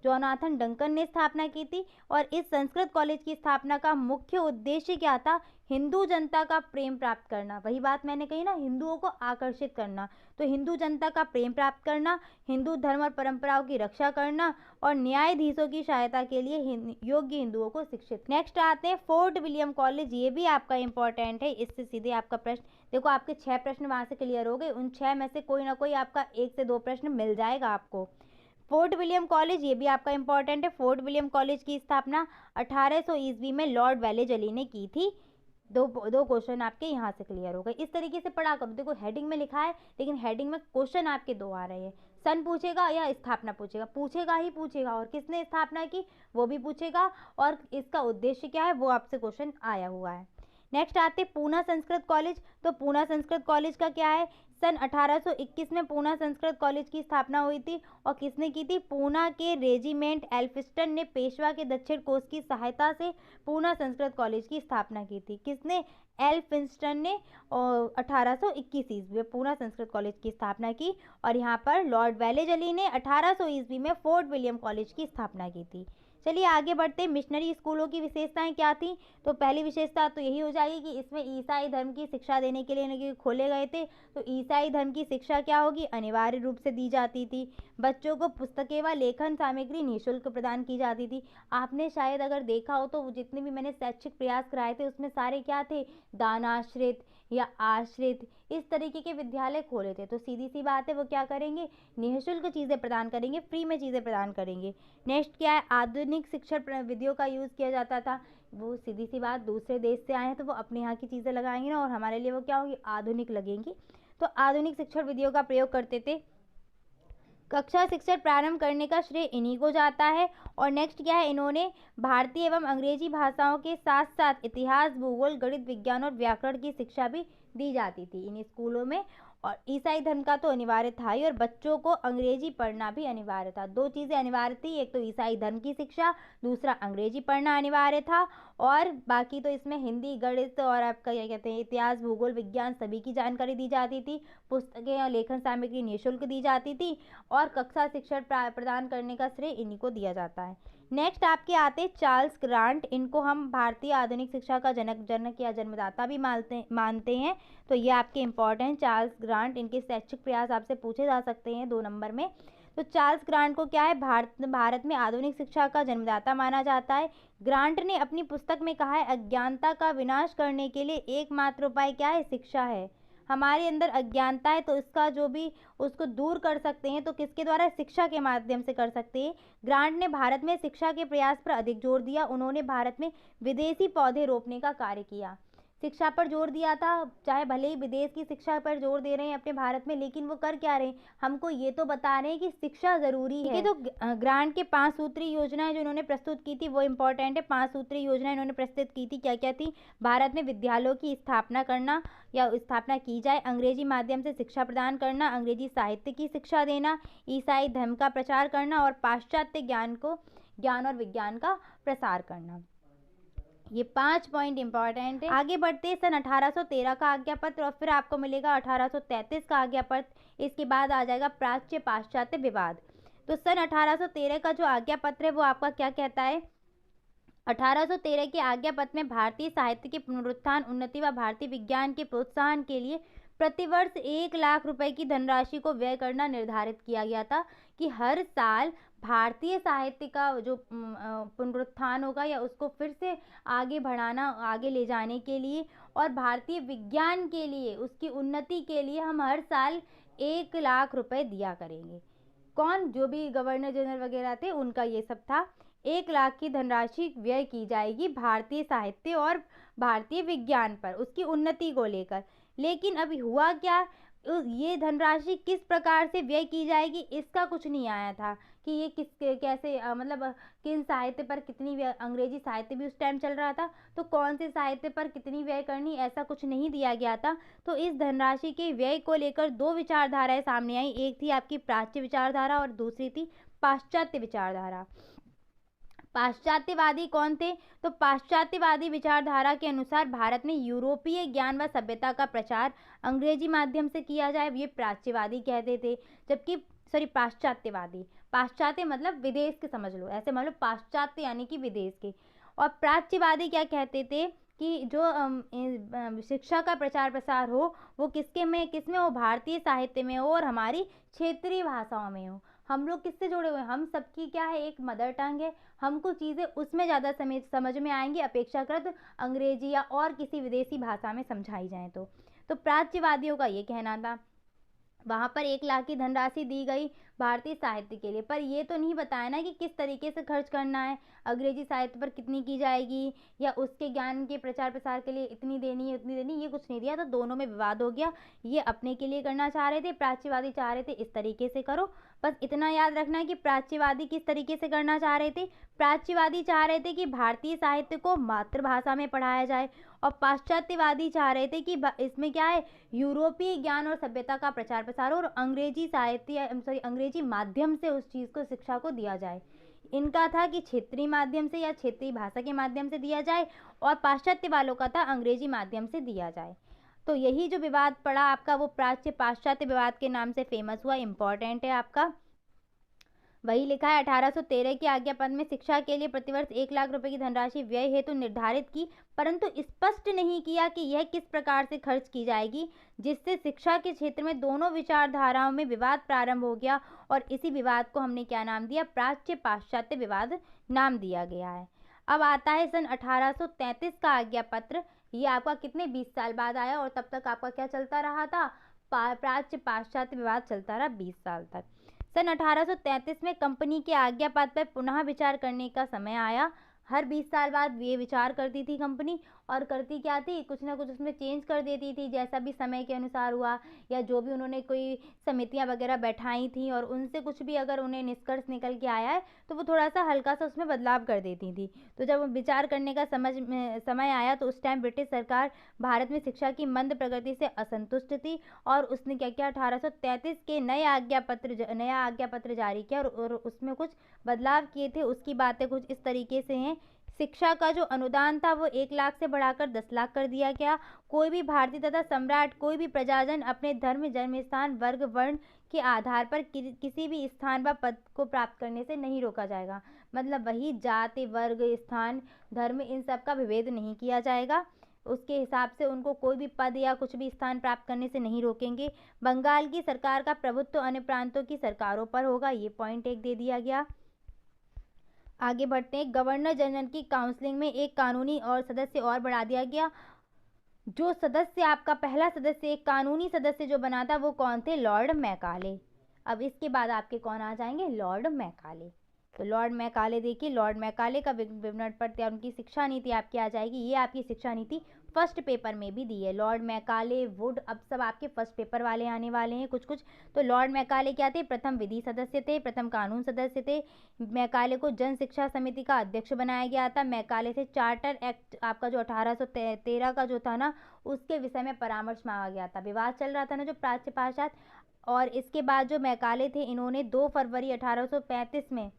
Speaker 1: जोनाथन डंकन ने स्थापना की थी। और इस संस्कृत कॉलेज की स्थापना का मुख्य उद्देश्य क्या था, हिंदू जनता का प्रेम प्राप्त करना। वही बात मैंने कही ना, हिंदुओं को आकर्षित करना। तो हिंदू जनता का प्रेम प्राप्त करना, हिंदू धर्म और परंपराओं की रक्षा करना और न्यायाधीशों की सहायता के लिए योग्य हिंदुओं को शिक्षित। नेक्स्ट आते हैं फोर्ट विलियम कॉलेज, ये भी आपका इंपॉर्टेंट है। इससे सीधे आपका प्रश्न, देखो आपके 6 प्रश्न वहां से क्लियर हो गए, उन 6 में से कोई ना कोई आपका 1 से 2 प्रश्न मिल जाएगा आपको। फोर्ट विलियम कॉलेज, ये भी आपका इंपॉर्टेंट है। फोर्ट विलियम कॉलेज की स्थापना 1800 ईस्वी में लॉर्ड वेलेजली ने की थी। दो क्वेश्चन आपके यहाँ से क्लियर हो गए। इस तरीके से पढ़ा करो। देखो हेडिंग में लिखा है, लेकिन हेडिंग में क्वेश्चन आपके 2 आ रहे हैं, सन पूछेगा या स्थापना पूछेगा, पूछेगा ही पूछेगा। और किसने स्थापना की वो भी पूछेगा, और इसका उद्देश्य क्या है वो आपसे क्वेश्चन आया हुआ है। नेक्स्ट आते पूना संस्कृत कॉलेज। तो पूना संस्कृत कॉलेज का क्या है, सन 1821 में पूना संस्कृत कॉलेज की स्थापना हुई थी। और किसने की थी, पूना के रेजिमेंट एल्फिस्टन ने पेशवा के दक्षिण कोष की सहायता से पूना संस्कृत कॉलेज की स्थापना की थी। किसने, एल्फिस्टन ने 1821 ईस्वी में पूना संस्कृत कॉलेज की स्थापना की। और यहाँ पर लॉर्ड वेलेजली ने 1800 ईस्वी में फोर्ट विलियम कॉलेज की स्थापना की थी। चलिए आगे बढ़ते हैं। मिशनरी स्कूलों की विशेषताएं क्या थी, तो पहली विशेषता तो यही हो जाएगी कि इसमें ईसाई धर्म की शिक्षा देने के लिए खोले गए थे। तो ईसाई धर्म की शिक्षा क्या होगी, अनिवार्य रूप से दी जाती थी। बच्चों को पुस्तकें व लेखन सामग्री निःशुल्क प्रदान की जाती थी। आपने शायद अगर देखा हो तो जितने भी मैंने शैक्षिक प्रयास कराए थे उसमें सारे क्या थे, दानाश्रित या आश्रित, इस तरीके के विद्यालय खोले थे। तो सीधी सी बात है, वो क्या करेंगे, निःशुल्क चीज़ें प्रदान करेंगे, फ्री में चीज़ें प्रदान करेंगे। नेक्स्ट क्या है, आधुनिक शिक्षण विधियों का यूज़ किया जाता था। वो सीधी सी बात, दूसरे देश से आए हैं तो वो अपने यहाँ की चीज़ें लगाएंगे ना, और हमारे लिए वो क्या होगी, आधुनिक लगेंगी। तो आधुनिक शिक्षण विधियों का प्रयोग करते थे। कक्षा शिक्षण प्रारंभ करने का श्रेय इन्हीं को जाता है। और नेक्स्ट क्या है, इन्होंने भारतीय एवं अंग्रेजी भाषाओं के साथ साथ इतिहास, भूगोल, गणित, विज्ञान और व्याकरण की शिक्षा भी दी जाती थी इन स्कूलों में। और ईसाई धर्म का तो अनिवार्य था ही, और बच्चों को अंग्रेजी पढ़ना भी अनिवार्य था। दो चीज़ें अनिवार्य थी, एक तो ईसाई धर्म की शिक्षा, दूसरा अंग्रेजी पढ़ना अनिवार्य था। और बाकी तो इसमें हिंदी, गणित और आपका क्या कहते हैं इतिहास, भूगोल, विज्ञान सभी की जानकारी दी जाती थी। पुस्तकें और लेखन सामग्री निःशुल्क दी जाती थी, और कक्षा शिक्षण प्रदान करने का श्रेय इन्हीं को दिया जाता है। नेक्स्ट आपके आते हैं चार्ल्स ग्रांट। इनको हम भारतीय आधुनिक शिक्षा का जनक या जन्मदाता भी मानते हैं। तो ये आपके इम्पोर्टेंट चार्ल्स ग्रांट, इनके शैक्षिक प्रयास आपसे पूछे जा सकते हैं 2 नंबर में। तो चार्ल्स ग्रांट को क्या है, भारत में आधुनिक शिक्षा का जन्मदाता माना जाता है। ग्रांट ने अपनी पुस्तक में कहा है, अज्ञानता का विनाश करने के लिए एकमात्र उपाय क्या है, शिक्षा है। हमारे अंदर अज्ञानता है तो इसका जो भी उसको दूर कर सकते हैं तो किसके द्वारा, शिक्षा के माध्यम से कर सकते हैं। ग्रांट ने भारत में शिक्षा के प्रयास पर अधिक जोर दिया। उन्होंने भारत में विदेशी पौधे रोपने का कार्य किया। शिक्षा पर जोर दिया था, चाहे भले ही विदेश की शिक्षा पर जोर दे रहे हैं अपने भारत में, लेकिन वो कर क्या रहे हैं, हमको ये तो बता रहे हैं कि शिक्षा ज़रूरी है। तो ग्रांट के 5 सूत्री योजनाएं जो इन्होंने प्रस्तुत की थी वो इम्पोर्टेंट है। 5 सूत्री योजना इन्होंने प्रस्तुत की थी, क्या क्या थी, भारत में विद्यालयों की स्थापना करना या स्थापना की जाए, अंग्रेजी माध्यम से शिक्षा प्रदान करना, अंग्रेजी साहित्य की शिक्षा देना, ईसाई धर्म का प्रचार करना और पाश्चात्य ज्ञान और विज्ञान का प्रसार करना। ये 5 पॉइंट इंपॉर्टेंट है। आगे बढ़ते हैं, सन 1813 का आज्ञा पत्र और फिर आपको मिलेगा 1833 का आज्ञा पत्र। इसके बाद आ जाएगा प्राच्य पाश्चात्य विवाद। तो सन 1813 का जो आज्ञा पत्र है वो आपका क्या कहता है, 1813 के आज्ञा पत्र में भारतीय साहित्य के पुनरुत्थान, उन्नति व भारतीय विज्ञान के प्रोत्साहन के लिए प्रतिवर्ष 1 लाख रुपए की धनराशि को व्यय करना निर्धारित किया गया था, कि हर साल भारतीय साहित्य का जो पुनरुत्थान होगा या उसको फिर से आगे बढ़ाना, आगे ले जाने के लिए, और भारतीय विज्ञान के लिए, उसकी उन्नति के लिए हम हर साल 1 लाख रुपए दिया करेंगे। कौन, जो भी गवर्नर जनरल वगैरह थे उनका ये सब था। 1 लाख की धनराशि व्यय की जाएगी भारतीय साहित्य और भारतीय विज्ञान पर, उसकी उन्नति को लेकर। लेकिन अभी हुआ क्या, ये धनराशि किस प्रकार से व्यय की जाएगी इसका कुछ नहीं आया था, कि ये कैसे मतलब किन साहित्य पर कितनी व्यय, अंग्रेजी साहित्य भी उस टाइम चल रहा था, तो कौन से साहित्य पर कितनी व्यय करनी, ऐसा कुछ नहीं दिया गया था। तो इस धनराशि के व्यय को लेकर 2 विचारधाराएं सामने आई, एक थी आपकी प्राच्य विचारधारा और दूसरी थी पाश्चात्य विचारधारा। पाश्चात्यवादी कौन थे, तो पाश्चात्यवादी विचारधारा के अनुसार भारत में यूरोपीय ज्ञान व सभ्यता का प्रचार अंग्रेजी माध्यम से किया जाए, ये प्राच्यवादी कहते थे। जबकि पाश्चात्यवादी, पाश्चात्य मतलब विदेश के समझ लो, ऐसे मान लो पाश्चात्य यानी कि विदेश के। और प्राच्यवादी क्या कहते थे, कि जो शिक्षा का प्रचार प्रसार हो वो किसमें हो, भारतीय साहित्य में हो और हमारी क्षेत्रीय भाषाओं में हो। हम लोग किससे जुड़े हुए हैं, हम सबकी क्या है, एक मदर टंग है, हमको चीज़ें उसमें ज़्यादा समझ में आएंगी अपेक्षाकृत अंग्रेजी या और किसी विदेशी भाषा में समझाई जाए तो प्राच्यवादियों का ये कहना था। वहाँ पर 1 लाख की धनराशि दी गई भारतीय साहित्य के लिए, पर ये तो नहीं बताया ना कि किस तरीके से खर्च करना है, अंग्रेजी साहित्य पर कितनी की जाएगी या उसके ज्ञान के प्रचार प्रसार के लिए इतनी देनी है उतनी देनी, ये कुछ नहीं दिया। तो दोनों में विवाद हो गया, ये अपने के लिए करना चाह रहे थे, प्राच्यवादी चाह रहे थे इस तरीके से करो। बस इतना याद रखना है कि प्राच्यवादी किस तरीके से करना चाह रहे थे, प्राच्यवादी चाह रहे थे कि भारतीय साहित्य को मातृभाषा में पढ़ाया जाए, और पाश्चात्यवादी चाह रहे थे कि इसमें क्या है, यूरोपीय ज्ञान और सभ्यता का प्रचार प्रसार हो और अंग्रेजी साहित्य अंग्रेजी माध्यम से उस चीज़ को, शिक्षा को दिया जाए। इनका था कि क्षेत्रीय माध्यम से या क्षेत्रीय भाषा के माध्यम से दिया जाए, और पाश्चात्य वालों का था अंग्रेजी माध्यम से दिया जाए। तो यही जो विवाद पड़ा आपका वो प्राच्य पाश्चात्य विवाद के नाम से फेमस हुआ, इम्पॉर्टेंट है आपका। वही लिखा है 1813 के आज्ञा पत्र में शिक्षा के लिए प्रतिवर्ष 1 लाख रुपए की धनराशि व्यय हेतु निर्धारित की, परंतु स्पष्ट नहीं किया कि यह किस प्रकार से खर्च की जाएगी, जिससे शिक्षा के क्षेत्र में दोनों विचारधाराओं में विवाद प्रारंभ हो गया, और इसी विवाद को हमने क्या नाम दिया, प्राच्य पाश्चात्य विवाद नाम दिया गया है। अब आता है सन 1833 का आज्ञा पत्र। ये आपका कितने 20 साल बाद आया, और तब तक आपका क्या चलता रहा था, प्राच्य पाश्चात्य विवाद चलता रहा 20 साल तक। सन 1833 में कंपनी के आज्ञा पत्र पर पुनः विचार करने का समय आया। हर 20 साल बाद ये विचार करती थी कंपनी, और करती क्या थी, कुछ ना कुछ उसमें चेंज कर देती थी जैसा भी समय के अनुसार हुआ, या जो भी उन्होंने कोई समितियां वगैरह बैठाई थी और उनसे कुछ भी अगर उन्हें निष्कर्ष निकल के आया है तो वो थोड़ा सा हल्का सा उसमें बदलाव कर देती थी। तो जब विचार करने का समय आया तो उस टाइम ब्रिटिश सरकार भारत में शिक्षा की मंद प्रगति से असंतुष्ट थी और उसने क्या किया, 1833 के नया आज्ञा पत्र जारी किया और उसमें कुछ बदलाव किए थे। उसकी बातें कुछ इस तरीके से हैं। शिक्षा का जो अनुदान था वो 1 लाख से बढ़ाकर 10 लाख कर दिया गया। कोई भी भारतीय तथा सम्राट, कोई भी प्रजाजन अपने धर्म, जन्म स्थान, वर्ग, वर्ण के आधार पर किसी भी स्थान व पद को प्राप्त करने से नहीं रोका जाएगा। मतलब वही जाति, वर्ग, स्थान, धर्म, इन सब का विभेद नहीं किया जाएगा। उसके हिसाब से उनको कोई भी पद या कुछ भी स्थान प्राप्त करने से नहीं रोकेंगे। बंगाल की सरकार का प्रभुत्व अन्य प्रांतों की सरकारों पर होगा, ये पॉइंट एक दे दिया गया। आगे बढ़ते हैं। गवर्नर जनरल की काउंसलिंग में एक कानूनी और सदस्य और बढ़ा दिया गया। जो सदस्य, आपका पहला सदस्य, एक कानूनी सदस्य जो बना था वो कौन थे, लॉर्ड मैकाले। अब इसके बाद आपके कौन आ जाएंगे, लॉर्ड मैकाले। तो लॉर्ड मैकाले, देखिए लॉर्ड मैकाले का विवरण पढ़ते हैं, उनकी शिक्षा नीति आपकी आ जाएगी। ये आपकी शिक्षा नीति फर्स्ट पेपर में भी दी है, लॉर्ड मैकाले, वुड, अब सब आपके फर्स्ट पेपर वाले आने वाले हैं कुछ कुछ। तो लॉर्ड मैकाले क्या थे, प्रथम विधि सदस्य थे, प्रथम कानून सदस्य थे। मैकाले को जन शिक्षा समिति का अध्यक्ष बनाया गया था। मैकाले से चार्टर एक्ट आपका जो 1813 का जो था ना, उसके विषय में परामर्श मांगा गया था। विवाद चल रहा था ना जो प्राच्य पाश्चात। और इसके बाद जो मैकाले थे, इन्होंने 2 फरवरी 1835 में,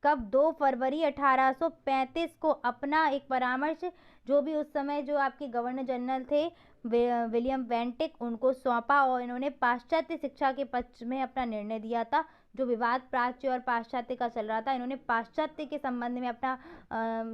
Speaker 1: कब, 2 फरवरी 1835 को अपना एक परामर्श, जो भी उस समय जो आपके गवर्नर जनरल थे विलियम बेंटिक, उनको सौंपा और इन्होंने पाश्चात्य शिक्षा के पक्ष में अपना निर्णय दिया था। जो विवाद प्राच्य और पाश्चात्य का चल रहा था, इन्होंने पाश्चात्य के संबंध में अपना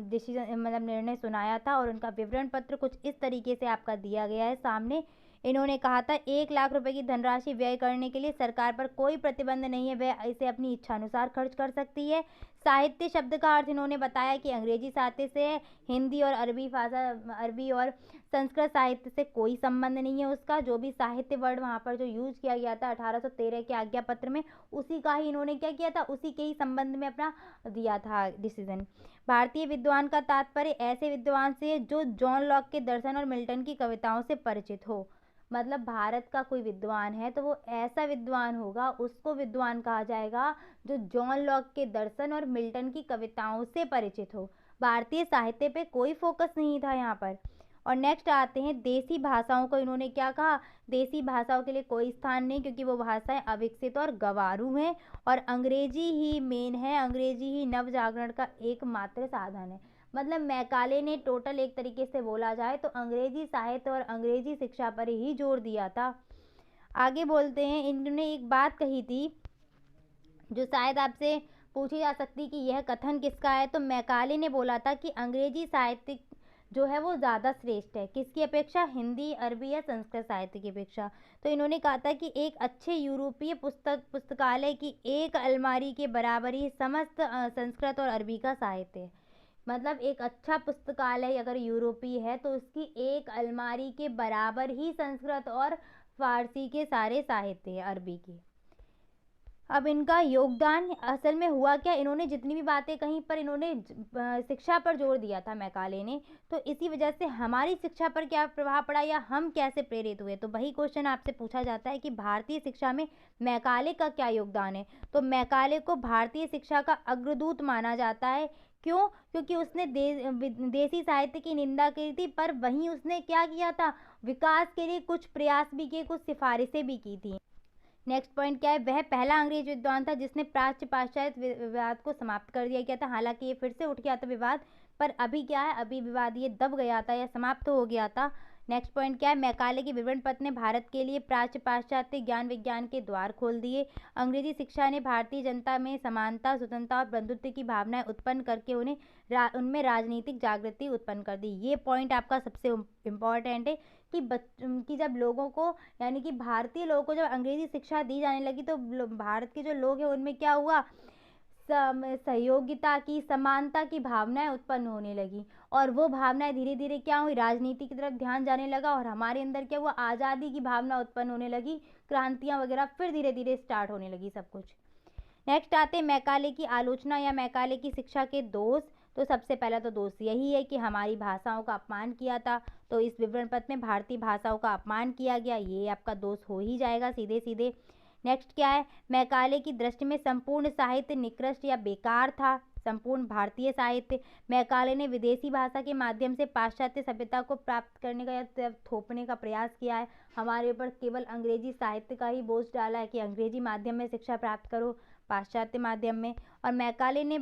Speaker 1: डिसीजन, मतलब निर्णय सुनाया था और उनका विवरण पत्र कुछ इस तरीके से आपका दिया गया है सामने। इन्होंने कहा था 1 लाख रुपए की धनराशि व्यय करने के लिए सरकार पर कोई प्रतिबंध नहीं है, वह इसे अपनी इच्छा अनुसार खर्च कर सकती है। साहित्य शब्द का अर्थ इन्होंने बताया कि अंग्रेजी साहित्य से है, हिंदी और अरबी भाषा, अरबी और संस्कृत साहित्य से कोई संबंध नहीं है उसका। जो भी साहित्य वर्ड वहाँ पर जो यूज किया गया था 1813 के आज्ञा पत्र में, उसी का ही इन्होंने क्या किया था, उसी के ही संबंध में अपना दिया था डिसीजन। भारतीय विद्वान का तात्पर्य ऐसे विद्वान से जो जॉन लॉक के दर्शन और मिल्टन की कविताओं से परिचित हो। मतलब भारत का कोई विद्वान है तो वो ऐसा विद्वान होगा, उसको विद्वान कहा जाएगा जो जॉन लॉक के दर्शन और मिल्टन की कविताओं से परिचित हो। भारतीय साहित्य पे कोई फोकस नहीं था यहाँ पर। और नेक्स्ट आते हैं देसी भाषाओं को। इन्होंने क्या कहा, देसी भाषाओं के लिए कोई स्थान नहीं, क्योंकि वो भाषाएं अविकसित और गंवारू हैं और अंग्रेजी ही मेन है, अंग्रेजी ही नव जागरण का एकमात्र साधन है। मतलब मैकाले ने टोटल एक तरीके से बोला जाए तो अंग्रेजी साहित्य और अंग्रेजी शिक्षा पर ही जोर दिया था। आगे बोलते हैं, इन्होंने एक बात कही थी जो शायद आपसे पूछी जा सकती कि यह कथन किसका है। तो मैकाले ने बोला था कि अंग्रेजी साहित्य जो है वो ज़्यादा श्रेष्ठ है, किसकी अपेक्षा, हिंदी, अरबी या संस्कृत साहित्य की अपेक्षा। तो इन्होंने कहा था कि एक अच्छे यूरोपीय पुस्तकालय की एक अलमारी के बराबर ही समस्त संस्कृत और अरबी का साहित्य है। मतलब एक अच्छा पुस्तकालय अगर यूरोपीय है तो उसकी एक अलमारी के बराबर ही संस्कृत और फारसी के सारे साहित्य है, अरबी के। अब इनका योगदान असल में हुआ क्या, इन्होंने जितनी भी बातें कहीं पर इन्होंने शिक्षा पर जोर दिया था मैकाले ने, तो इसी वजह से हमारी शिक्षा पर क्या प्रभाव पड़ा या हम कैसे प्रेरित हुए। तो वही क्वेश्चन आपसे पूछा जाता है कि भारतीय शिक्षा में मैकाले का क्या योगदान है। तो मैकाले को भारतीय शिक्षा का अग्रदूत माना जाता है। क्यों, क्योंकि उसने देसी साहित्य की निंदा की थी, पर वहीं उसने क्या किया था, विकास के लिए कुछ प्रयास भी किए, कुछ सिफारिशें भी की थी। नेक्स्ट पॉइंट क्या है, वह पहला अंग्रेज विद्वान था जिसने प्राच्य पाश्चात्य विवाद को समाप्त कर दिया गया था। हालांकि ये फिर से उठ गया था विवाद, पर अभी क्या है, अभी विवाद ये दब गया था या समाप्त हो गया था। नेक्स्ट पॉइंट क्या है, मैकाले के विवरण पत्र ने भारत के लिए प्राच्य पाश्चात्य ज्ञान विज्ञान के द्वार खोल दिए। अंग्रेजी शिक्षा ने भारतीय जनता में समानता, स्वतंत्रता और बंधुत्व की भावनाएं उत्पन्न करके उनमें राजनीतिक जागृति उत्पन्न कर दी। ये पॉइंट आपका सबसे इम्पॉर्टेंट है कि जब लोगों को, यानी कि भारतीय लोगों को जब अंग्रेजी शिक्षा दी जाने लगी तो भारत के जो लोग हैं उनमें क्या हुआ, सहयोगिता की, समानता की भावनाएं उत्पन्न होने लगी और वो भावनाएं धीरे धीरे क्या हुई, राजनीति की तरफ ध्यान जाने लगा और हमारे अंदर क्या हुआ, आज़ादी की भावना उत्पन्न होने लगी, क्रांतियां वगैरह फिर धीरे धीरे स्टार्ट होने लगी सब कुछ। नेक्स्ट आते हैं मैकाले की आलोचना या मैकाले की शिक्षा के दोष। तो सबसे पहला तो दोष यही है कि हमारी भाषाओं का अपमान किया था, तो इस विवरण पत्र में भारतीय भाषाओं का अपमान किया गया, ये आपका दोष हो ही जाएगा सीधे सीधे। नेक्स्ट क्या है, मैकाले की दृष्टि में संपूर्ण साहित्य निकृष्ट या बेकार था। संपूर्ण भारतीय साहित्य, मैकाले ने विदेशी भाषा के माध्यम से पाश्चात्य सभ्यता को प्राप्त करने का या थोपने का प्रयास किया है। हमारे ऊपर केवल अंग्रेजी साहित्य का ही बोझ डाला है कि अंग्रेजी माध्यम में शिक्षा प्राप्त करो, पाश्चात्य माध्यम में। और मैकाले ने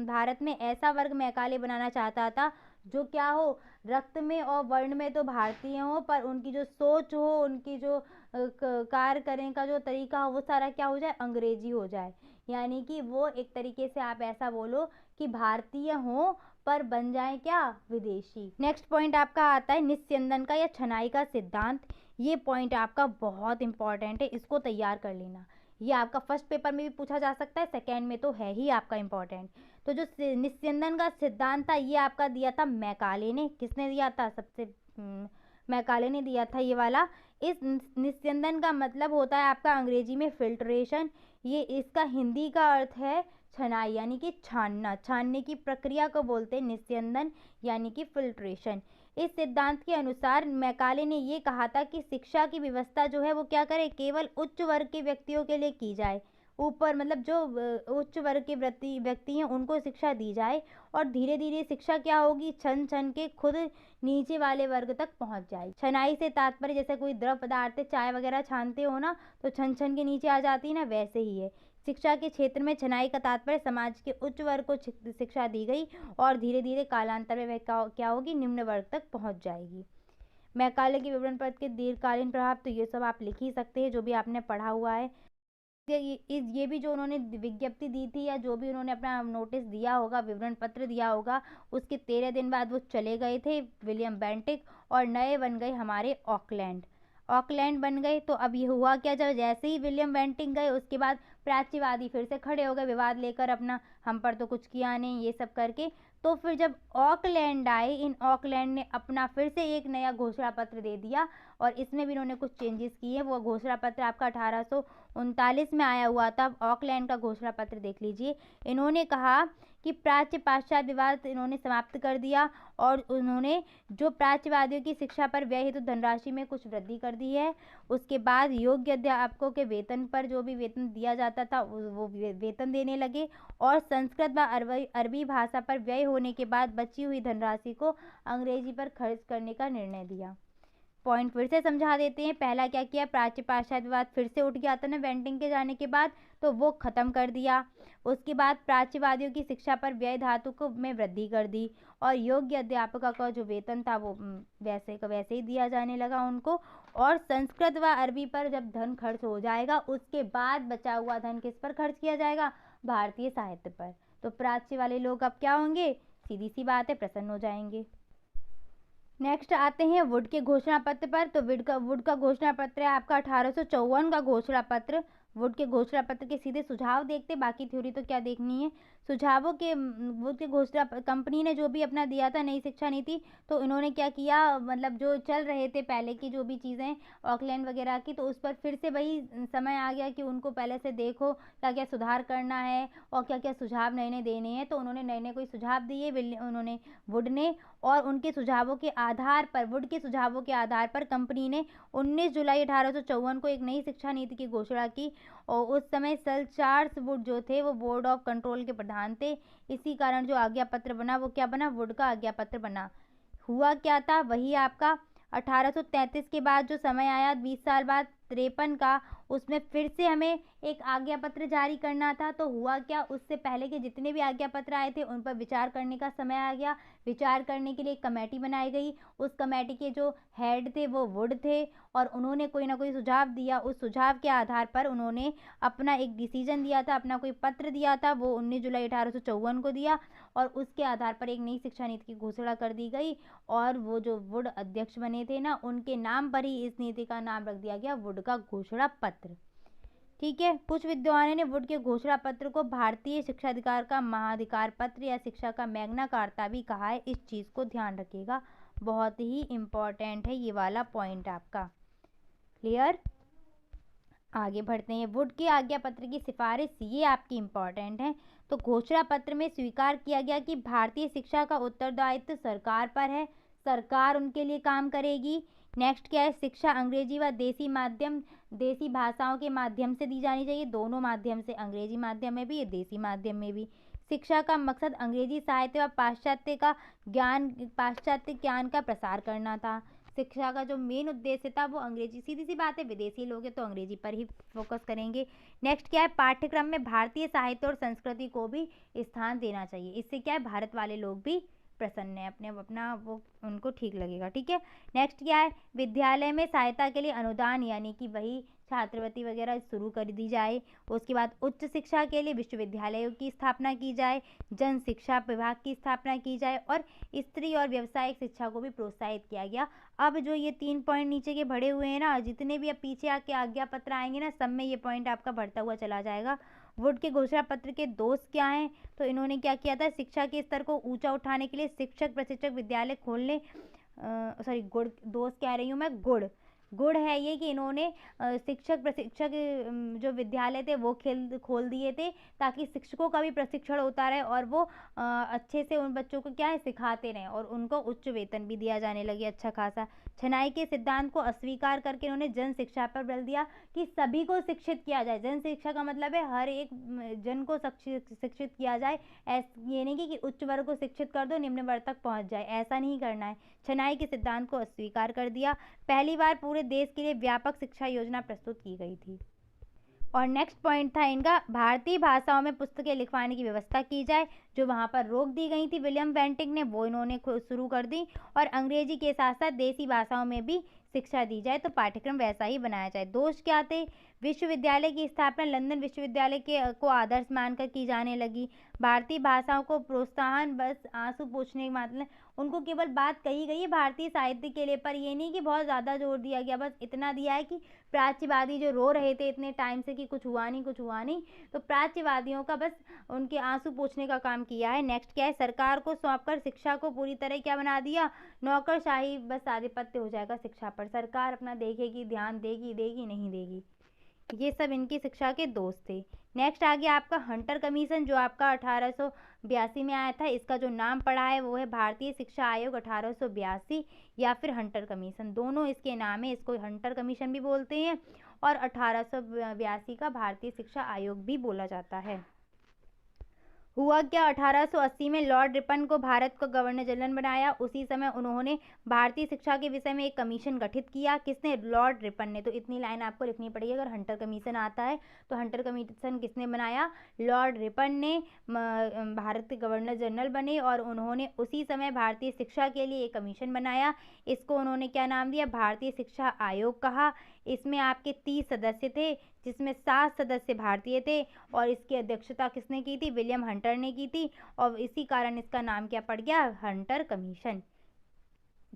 Speaker 1: भारत में ऐसा वर्ग मैकाले बनाना चाहता था जो क्या हो, रक्त में और वर्ण में तो भारतीय हो, पर उनकी जो सोच हो, उनकी जो कार्य करने का जो तरीका हो, वो सारा क्या हो जाए, अंग्रेजी हो जाए। यानी कि वो एक तरीके से आप ऐसा बोलो कि भारतीय हो पर बन जाए क्या, विदेशी। नेक्स्ट पॉइंट आपका आता है निस्यंदन का या छनाई का सिद्धांत। ये पॉइंट आपका बहुत इंपॉर्टेंट है, इसको तैयार कर लेना। ये आपका फर्स्ट पेपर में भी पूछा जा सकता है, सेकेंड में तो है ही आपका इम्पोर्टेंट। तो जो निस्यंदन का सिद्धांत था ये आपका दिया था मैकाले ने। किसने दिया था, सबसे मैकाले ने दिया था ये वाला। इस निस्यंदन का मतलब होता है आपका अंग्रेजी में फिल्ट्रेशन। ये इसका हिंदी का अर्थ है छनाई, यानी कि छानना। छानने की प्रक्रिया को बोलते हैं निस्यंदन, यानी कि फिल्ट्रेशन। इस सिद्धांत के अनुसार मैकाले ने ये कहा था कि शिक्षा की व्यवस्था जो है वो क्या करे, केवल उच्च वर्ग के व्यक्तियों के लिए की जाए। ऊपर मतलब जो उच्च वर्ग के व्यक्ति हैं उनको शिक्षा दी जाए, और धीरे धीरे शिक्षा क्या होगी, छन छन के खुद नीचे वाले वर्ग तक पहुंच जाए। छनाई से तात्पर्य जैसे कोई द्रव पदार्थ, चाय वगैरह छानते हो ना, तो छन छन के नीचे आ जाती है ना, वैसे ही है। शिक्षा के क्षेत्र में छनाई का तात्पर्य समाज के उच्च वर्ग को शिक्षा दी गई और धीरे धीरे कालांतर में वह क्या होगी, निम्न वर्ग तक पहुंच जाएगी। मैकाले के विवरण पत्र के दीर्घकालीन प्रभाव, तो ये सब आप लिख ही सकते हैं जो भी आपने पढ़ा हुआ है। ये भी जो उन्होंने विज्ञप्ति दी थी या जो भी उन्होंने अपना नोटिस दिया होगा, विवरण पत्र दिया होगा, उसके 13 दिन बाद वो चले गए थे विलियम बेंटिक, और नए बन गए हमारे ऑकलैंड बन गए। तो अब ये हुआ क्या, जब जैसे ही विलियम बेंटिक गए उसके बाद प्राच्यवादी फिर से खड़े हो गए विवाद लेकर अपना, हम पर तो कुछ किया नहीं, ये सब करके। तो फिर जब ऑकलैंड आए, इन ऑकलैंड ने अपना फिर से एक नया घोषणा पत्र दे दिया, और इसमें भी इन्होंने कुछ चेंजेस किए। वो घोषणा पत्र आपका 1839 में आया हुआ था। ऑकलैंड का घोषणा पत्र देख लीजिए। इन्होंने कहा कि प्राच्य पाश्चात्य विवाद इन्होंने समाप्त कर दिया, और उन्होंने जो प्राच्यवादियों की शिक्षा पर व्यय हेतु धनराशि में कुछ वृद्धि कर दी है। उसके बाद योग्य अध्यापकों के वेतन पर जो भी वेतन दिया जाता था वो वेतन देने लगे, और संस्कृत व अरबी भाषा पर व्यय होने के बाद बची हुई धनराशि को अंग्रेजी पर खर्च करने का निर्णय दिया। पॉइंट फिर से समझा देते हैं। पहला क्या किया, प्राच्य पाश्चात्य विवाद फिर से उठ गया था ना बेंटिक के जाने के बाद, तो वो खत्म कर दिया। उसके बाद प्राच्यवादियों की शिक्षा पर व्यय धातु को में वृद्धि कर दी, और योग्य अध्यापकों का जो वेतन था वो वैसे का वैसे ही दिया जाने लगा उनको। और संस्कृत व अरबी पर जब धन खर्च हो जाएगा उसके बाद बचा हुआ धन किस पर खर्च किया जाएगा, भारतीय साहित्य पर। तो प्राच्य वाले लोग अब क्या होंगे, सीधी सी बात है, प्रसन्न हो जाएंगे। नेक्स्ट आते हैं वुड के घोषणा पत्र पर। तो वुड का घोषणा पत्र है आपका 1854 का घोषणा पत्र। वुड के घोषणा पत्र के सीधे सुझाव देखते, बाकी थ्योरी तो क्या देखनी है। सुझावों के वुड के घोषणा कंपनी ने जो भी अपना दिया था नई शिक्षा नीति, तो इन्होंने क्या किया, मतलब जो चल रहे थे पहले की जो भी चीज़ें ऑकलैंड वगैरह की, तो उस पर फिर से वही समय आ गया कि उनको पहले से देखो क्या क्या सुधार करना है और क्या क्या सुझाव नए नए देने हैं। तो उन्होंने नए नए कोई सुझाव दिए उन्होंने, वुड ने, और उनके सुझावों के आधार पर, वुड के सुझावों के आधार पर कंपनी ने 19 जुलाई 1854 को एक नई शिक्षा नीति की घोषणा की। और उस समय सर चार्ल्स वुड जो थे वो बोर्ड ऑफ कंट्रोल के प्रधान थे। इसी कारण जो आज्ञा पत्र बना वो क्या बना, वुड का आज्ञा पत्र बना। हुआ क्या था, वही आपका 1833 के बाद जो समय आया 20 साल बाद 53 का, उसमें फिर से हमें एक आज्ञा पत्र जारी करना था। तो हुआ क्या, उससे पहले के जितने भी आज्ञा पत्र आए थे उन पर विचार करने का समय आ गया। विचार करने के लिए एक कमेटी बनाई गई। उस कमेटी के जो हेड थे वो वुड थे, और उन्होंने कोई ना कोई सुझाव दिया। उस सुझाव के आधार पर उन्होंने अपना एक डिसीजन दिया था, अपना कोई पत्र दिया था, वो 19 जुलाई 1854 को दिया, और उसके आधार पर एक नई शिक्षा नीति की घोषणा कर दी गई। और वो जो वुड अध्यक्ष बने थे ना, उनके नाम पर ही इस नीति का नाम रख दिया गया वुड का घोषणा पत्र। ठीक है। कुछ विद्वानों ने वुड के घोषणा पत्र को भारतीय शिक्षाधिकार का महाधिकार पत्र या शिक्षा का मैग्ना कार्टा भी कहा है। इस चीज़ को ध्यान रखिएगा, बहुत ही इम्पोर्टेंट है ये वाला पॉइंट आपका। क्लियर। आगे बढ़ते हैं। वुड के आज्ञा पत्र की सिफारिश ये आपकी इम्पॉर्टेंट है। तो घोषणा पत्र में स्वीकार किया गया कि भारतीय शिक्षा का उत्तरदायित्व सरकार पर है, सरकार उनके लिए काम करेगी। नेक्स्ट क्या है, शिक्षा अंग्रेजी व देसी भाषाओं के माध्यम से दी जानी चाहिए, दोनों माध्यम से, अंग्रेजी माध्यम में भी, देसी माध्यम में भी। शिक्षा का मकसद अंग्रेजी साहित्य व पाश्चात्य ज्ञान का प्रसार करना था। शिक्षा का जो मेन उद्देश्य था वो अंग्रेजी, सीधी सी बात है, विदेशी लोग हैं तो अंग्रेजी पर ही फोकस करेंगे। नेक्स्ट क्या है, पाठ्यक्रम में भारतीय साहित्य और संस्कृति को भी स्थान देना चाहिए। इससे क्या है, भारत वाले लोग भी प्रसन्न है, अपना वो उनको ठीक लगेगा। ठीक है। नेक्स्ट क्या है, विद्यालय में सहायता के लिए अनुदान यानी कि वही छात्रवृत्ति वगैरह शुरू कर दी जाए। उसके बाद उच्च शिक्षा के लिए विश्वविद्यालयों की स्थापना की जाए, जन शिक्षा विभाग की स्थापना की जाए और स्त्री और व्यावसायिक शिक्षा को भी प्रोत्साहित किया गया। अब जो ये 3 पॉइंट नीचे के बढ़े हुए हैं ना, जितने भी अब पीछे आके आज्ञा पत्र आएंगे ना, सब में ये पॉइंट आपका बढ़ता हुआ चला जाएगा। वुड के घोषणा पत्र के दोष क्या हैं, तो इन्होंने क्या किया था, शिक्षा के स्तर को ऊंचा उठाने के लिए शिक्षक प्रशिक्षक विद्यालय खोलने, गुड़ दोष कह रही हूँ मैं, गुड़ है ये कि इन्होंने शिक्षक प्रशिक्षक जो विद्यालय थे वो खोल दिए थे, ताकि शिक्षकों का भी प्रशिक्षण होता रहे और वो अच्छे से उन बच्चों को क्या है सिखाते रहें और उनको उच्च वेतन भी दिया जाने लगे अच्छा खासा। छनाई के सिद्धांत को अस्वीकार करके इन्होंने जन शिक्षा पर बल दिया कि सभी को शिक्षित किया जाए। जन शिक्षा का मतलब है हर एक जन को शिक्षित किया जाए। ये नहीं कि उच्च वर्ग को शिक्षित कर दो निम्न वर्ग तक पहुंच जाए, ऐसा नहीं करना है। छनाई के सिद्धांत को अस्वीकार कर दिया। पहली बार पूरे देश के लिए व्यापक शिक्षा योजना प्रस्तुत की गई थी। और नेक्स्ट पॉइंट था इनका, भारतीय भाषाओं में पुस्तकें लिखवाने की व्यवस्था की जाए। जो वहाँ पर रोक दी गई थी विलियम बेंटिक ने, वो इन्होंने शुरू कर दी। और अंग्रेजी के साथ साथ देसी भाषाओं में भी शिक्षा दी जाए, तो पाठ्यक्रम वैसा ही बनाया जाए। दोष क्या थे, विश्वविद्यालय की स्थापना लंदन विश्वविद्यालय को आदर्श मानकर की जाने लगी। भारतीय भाषाओं को प्रोत्साहन बस आंसू पोंछने के मतलब, उनको केवल बात कही गई है भारतीय साहित्य के लिए, पर ये नहीं कि बहुत ज़्यादा जोर दिया गया, बस इतना दिया है कि प्राच्यवादी जो रो रहे थे इतने टाइम से कि कुछ हुआ नहीं, तो प्राच्यवादियों का बस उनके आंसू पोंछने का काम किया है। नेक्स्ट क्या है, सरकार को सौंपकर शिक्षा को पूरी तरह क्या बना दिया, नौकरशाही, बस आधिपत्य हो जाएगा शिक्षा पर, सरकार अपना देखेगी, ध्यान देगी नहीं देगी। ये सब इनकी शिक्षा के दोष थे। नेक्स्ट आ गया आपका हंटर कमीशन, जो आपका 1882 में आया था। इसका जो नाम पड़ा है वो है भारतीय शिक्षा आयोग 1882 या फिर हंटर कमीशन, दोनों इसके नाम है। इसको हंटर कमीशन भी बोलते हैं और 1882 का भारतीय शिक्षा आयोग भी बोला जाता है। हुआ क्या, 1880 में लॉर्ड रिपन को भारत का गवर्नर जनरल बनाया। उसी समय उन्होंने भारतीय शिक्षा के विषय में एक कमीशन गठित किया। किसने, लॉर्ड रिपन ने। तो इतनी लाइन आपको लिखनी पड़ेगी अगर हंटर कमीशन आता है तो। हंटर कमीशन किसने बनाया, लॉर्ड रिपन ने। भारत के गवर्नर जनरल बने और उन्होंने उसी समय भारतीय शिक्षा के लिए एक कमीशन बनाया। इसको उन्होंने क्या नाम दिया, भारतीय शिक्षा आयोग कहा। इसमें आपके 30 सदस्य थे, जिसमें 7 सदस्य भारतीय थे और इसकी अध्यक्षता किसने की थी, विलियम हंटर ने की थी। और इसी कारण इसका नाम क्या पड़ गया, हंटर कमीशन।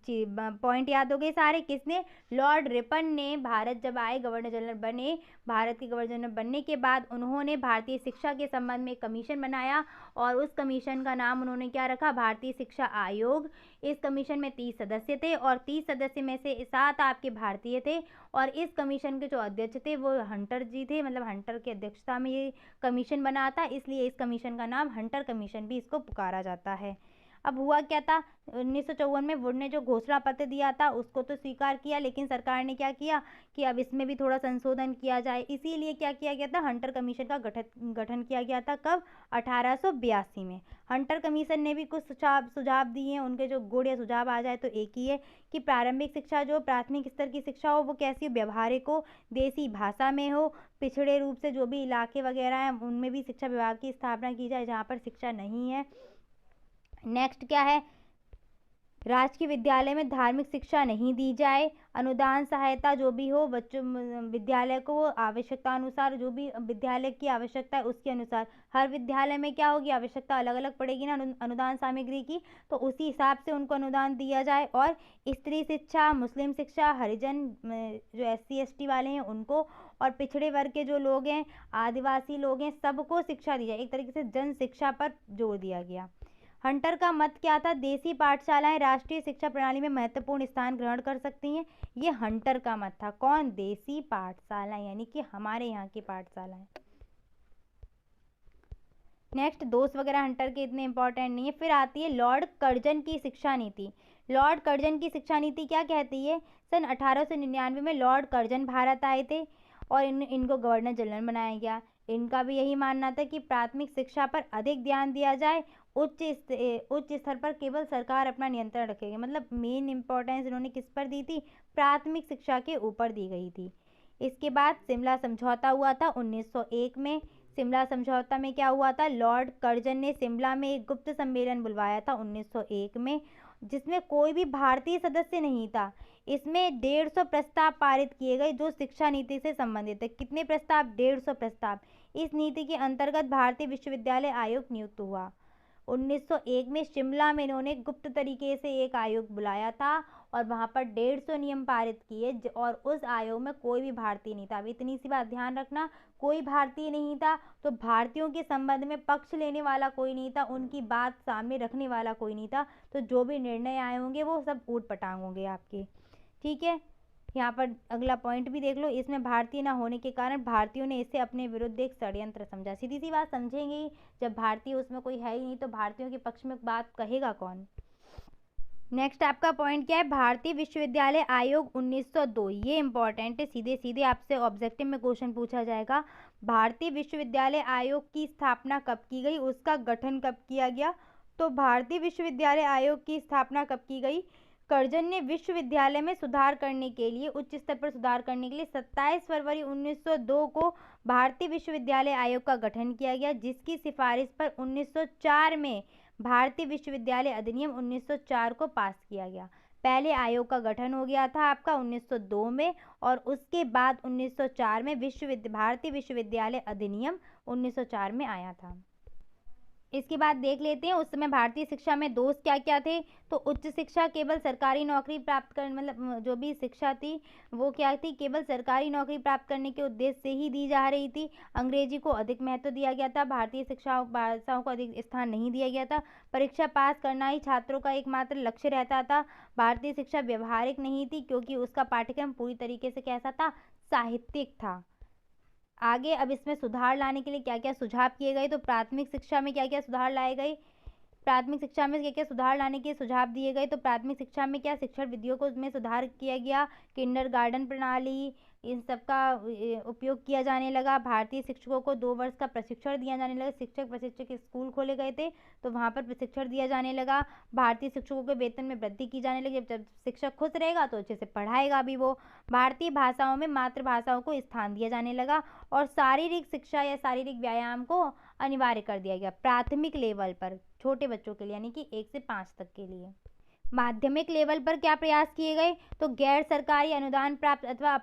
Speaker 1: पॉइंट याद हो गए सारे। किसने, लॉर्ड रिपन ने। भारत जब आए, गवर्नर जनरल बने, भारत के गवर्नर जनरल बनने के बाद उन्होंने भारतीय शिक्षा के संबंध में एक कमीशन बनाया और उस कमीशन का नाम उन्होंने क्या रखा, भारतीय शिक्षा आयोग। इस कमीशन में 30 सदस्य थे और 30 सदस्य में से 7 आपके भारतीय थे और इस कमीशन के जो अध्यक्ष थे वो हंटर जी थे, मतलब हंटर की अध्यक्षता में ये कमीशन बना था, इसलिए इस कमीशन का नाम हंटर कमीशन भी इसको पुकारा जाता है। अब हुआ क्या था, 1954 में वुड ने जो घोषणा पत्र दिया था उसको तो स्वीकार किया, लेकिन सरकार ने क्या किया कि अब इसमें भी थोड़ा संशोधन किया जाए। इसीलिए क्या किया गया था, हंटर कमीशन का गठन किया गया था। कब, 1882 में। हंटर कमीशन ने भी कुछ सुझाव दिए हैं। उनके जो गुण या सुझाव आ जाए तो एक ही है कि प्रारंभिक शिक्षा जो प्राथमिक स्तर की शिक्षा हो वो कैसी हो, व्यवहारिक हो, देसी भाषा में हो, पिछड़े रूप से जो भी इलाके वगैरह हैं उनमें भी शिक्षा विभाग की स्थापना की जाए जहाँ पर शिक्षा नहीं है। नेक्स्ट क्या है, राजकीय विद्यालय में धार्मिक शिक्षा नहीं दी जाए। अनुदान सहायता जो भी हो बच्चों विद्यालय को आवश्यकता अनुसार, जो भी विद्यालय की आवश्यकता है उसके अनुसार, हर विद्यालय में क्या होगी, आवश्यकता अलग अलग पड़ेगी ना अनुदान सामग्री की, तो उसी हिसाब से उनको अनुदान दिया जाए। और स्त्री शिक्षा, मुस्लिम शिक्षा, हरिजन जो SC ST वाले हैं उनको, और पिछड़े वर्ग के जो लोग हैं, आदिवासी लोग हैं, सबको शिक्षा दी जाए। एक तरीके से जन शिक्षा पर जोर दिया गया। हंटर का मत क्या था? देसी पाठशालाएं राष्ट्रीय शिक्षा प्रणाली में महत्वपूर्ण स्थान ग्रहण कर सकती हैं। ये हंटर का मत था। कौन? देसी पाठशालाएं, यानी कि हमारे यहाँ की पाठशालाएं। नेक्स्ट, दोस्त वगैरह हंटर के इतने इंपॉर्टेंट नहीं है। फिर आती है लॉर्ड कर्जन की शिक्षा नीति। लॉर्ड कर्जन की शिक्षा नीति क्या कहती है? सन 1899 में लॉर्ड कर्जन भारत आए थे और इनको गवर्नर जनरल बनाया गया। इनका भी यही मानना था कि प्राथमिक शिक्षा पर अधिक ध्यान दिया जाए, उच्च स्तर पर केवल सरकार अपना नियंत्रण रखेगी। मतलब मेन इंपॉर्टेंस इन्होंने किस पर दी थी? प्राथमिक शिक्षा के ऊपर दी गई थी। इसके बाद शिमला समझौता हुआ था 1901 में। शिमला समझौता में क्या हुआ था? लॉर्ड कर्जन ने शिमला में एक गुप्त सम्मेलन बुलवाया था 1901 में, जिसमें कोई भी भारतीय सदस्य नहीं था। इसमें 150 प्रस्ताव पारित किए गए जो शिक्षा नीति से संबंधित है। कितने प्रस्ताव? 150 प्रस्ताव। इस नीति के अंतर्गत भारतीय विश्वविद्यालय आयोग नियुक्त हुआ। 1901 में शिमला में इन्होंने गुप्त तरीके से एक आयोग बुलाया था और वहां पर 150 नियम पारित किए और उस आयोग में कोई भी भारतीय नहीं था। अब इतनी सी बात ध्यान रखना, कोई भारतीय नहीं था तो भारतीयों के संबंध में पक्ष लेने वाला कोई नहीं था, उनकी बात सामने रखने वाला कोई नहीं था। तो जो भी निर्णय आए होंगे वो सब ऊट पटांग होंगे आपके। ठीक है, यहाँ पर अगला पॉइंट भी देख लो। इसमें भारतीय न होने के कारण भारतीयों ने इसे अपने विरुद्ध एक षड्यंत्र समझा। सीधी सी बात समझेंगे ही, जब भारतीय उसमें कोई है ही नहीं तो भारतीयों के पक्ष में बात कहेगा कौन। नेक्स्ट आपका पॉइंट क्या है? भारतीय विश्वविद्यालय आयोग 1902। ये इंपॉर्टेंट है, सीधे सीधे आपसे ऑब्जेक्टिव में क्वेश्चन पूछा जाएगा। भारतीय विश्वविद्यालय आयोग की स्थापना कब की गई? उसका गठन कब किया गया? तो भारतीय विश्वविद्यालय आयोग की स्थापना कब की गई? कर्जन ने विश्वविद्यालय में सुधार करने के लिए, उच्च स्तर पर सुधार करने के लिए 27 फरवरी 1902 को भारतीय विश्वविद्यालय आयोग का गठन किया गया, जिसकी सिफारिश पर 1904 में भारतीय विश्वविद्यालय अधिनियम 1904 को पास किया गया। पहले आयोग का गठन हो गया था आपका 1902 में और उसके बाद 1904 में भारतीय विश्वविद्यालय अधिनियम 1904 में आया था। इसके बाद देख लेते हैं उस समय भारतीय शिक्षा में दोष क्या क्या थे। तो उच्च शिक्षा केवल सरकारी नौकरी प्राप्त कर, मतलब जो भी शिक्षा थी वो क्या थी? केवल सरकारी नौकरी प्राप्त करने के उद्देश्य से ही दी जा रही थी। अंग्रेजी को अधिक महत्व दिया गया था, भारतीय भाषाओं को अधिक स्थान नहीं दिया गया था। परीक्षा पास करना ही छात्रों का एकमात्र लक्ष्य रहता था। भारतीय शिक्षा व्यवहारिक नहीं थी क्योंकि उसका पाठ्यक्रम पूरी तरीके से कैसा था? साहित्यिक था। आगे अब इसमें सुधार लाने के लिए क्या क्या सुझाव किए गए? तो प्राथमिक शिक्षा में क्या क्या सुधार लाए गए? प्राथमिक शिक्षा में क्या क्या सुधार लाने के सुझाव दिए गए? तो प्राथमिक शिक्षा में क्या? शिक्षण विधियों को में सुधार किया गया। किंडरगार्टन प्रणाली, इन सब का उपयोग किया जाने लगा। भारतीय शिक्षकों को 2 वर्ष का प्रशिक्षण दिया जाने लगा। शिक्षक प्रशिक्षक स्कूल खोले गए थे तो वहाँ पर प्रशिक्षण दिया जाने लगा। भारतीय शिक्षकों के वेतन में वृद्धि की जाने लगी। जब शिक्षक खुश रहेगा तो अच्छे से पढ़ाएगा भी वो। भारतीय भाषाओं में मातृभाषाओं को स्थान दिया जाने लगा और शारीरिक शिक्षा या शारीरिक व्यायाम को अनिवार्य कर दिया गया प्राथमिक लेवल पर, छोटे बच्चों के लिए, यानी कि 1 से 5 तक के लिए। माध्यमिक लेवल पर क्या प्रयास किए गए? तो गैर सरकारी अनुदान प्राप्त अथवा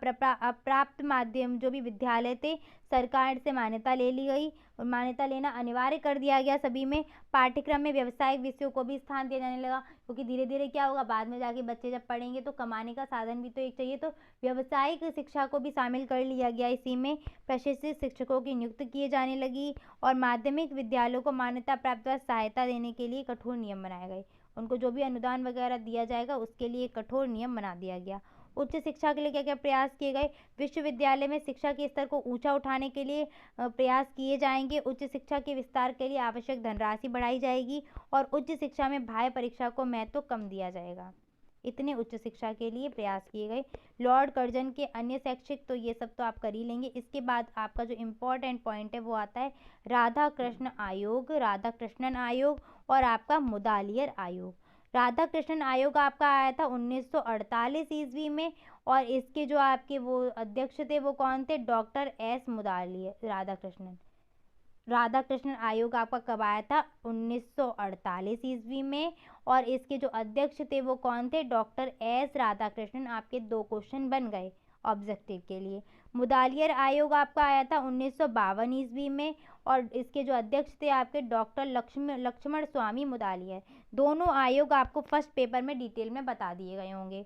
Speaker 1: अप्राप्त माध्यम जो भी विद्यालय थे, सरकार से मान्यता ले ली गई और मान्यता लेना अनिवार्य कर दिया गया सभी में। पाठ्यक्रम में व्यावसायिक विषयों को भी स्थान दिया जाने लगा क्योंकि धीरे धीरे क्या होगा, बाद में जाके बच्चे जब पढ़ेंगे तो कमाने का साधन भी तो एक चाहिए, तो व्यावसायिक शिक्षा को भी शामिल कर लिया गया इसी में। प्रशिक्षित शिक्षकों की नियुक्ति किए जाने लगी और माध्यमिक विद्यालयों को मान्यता प्राप्त व सहायता देने के लिए कठोर नियम बनाए गए। उनको जो भी अनुदान वगैरह दिया जाएगा उसके लिए कठोर नियम बना दिया गया। उच्च शिक्षा के लिए क्या क्या प्रयास किए गए? विश्वविद्यालय में शिक्षा के स्तर को ऊंचा उठाने के लिए प्रयास किए जाएंगे। उच्च शिक्षा के विस्तार के लिए आवश्यक धनराशि बढ़ाई जाएगी और उच्च शिक्षा में बाह्य परीक्षा को महत्व कम दिया जाएगा। इतने उच्च शिक्षा के लिए प्रयास किए गए। लॉर्ड कर्जन के अन्य शैक्षिक, तो ये सब तो आप कर ही लेंगे। इसके बाद आपका जो इम्पोर्टेंट पॉइंट है वो आता है राधाकृष्ण आयोग, राधाकृष्णन आयोग और आपका मुदालियर आयोग। राधाकृष्णन आयोग आपका आया था 1948 ईस्वी में और इसके जो आपके वो अध्यक्ष थे वो कौन थे? Doctor S Mudaliar Radhakrishnan. राधाकृष्णन आयोग आपका कब आया था? 1948 ईस्वी में और इसके जो अध्यक्ष थे वो कौन थे? Doctor S Radhakrishnan. आपके 2 क्वेश्चन बन गए ऑब्जेक्टिव के लिए। मुदालियर आयोग आपका आया था 1952 ईस्वी में और इसके जो अध्यक्ष थे आपके डॉक्टर लक्ष्मण स्वामी मुदालियर। दोनों आयोग आपको फर्स्ट पेपर में डिटेल में बता दिए गए होंगे।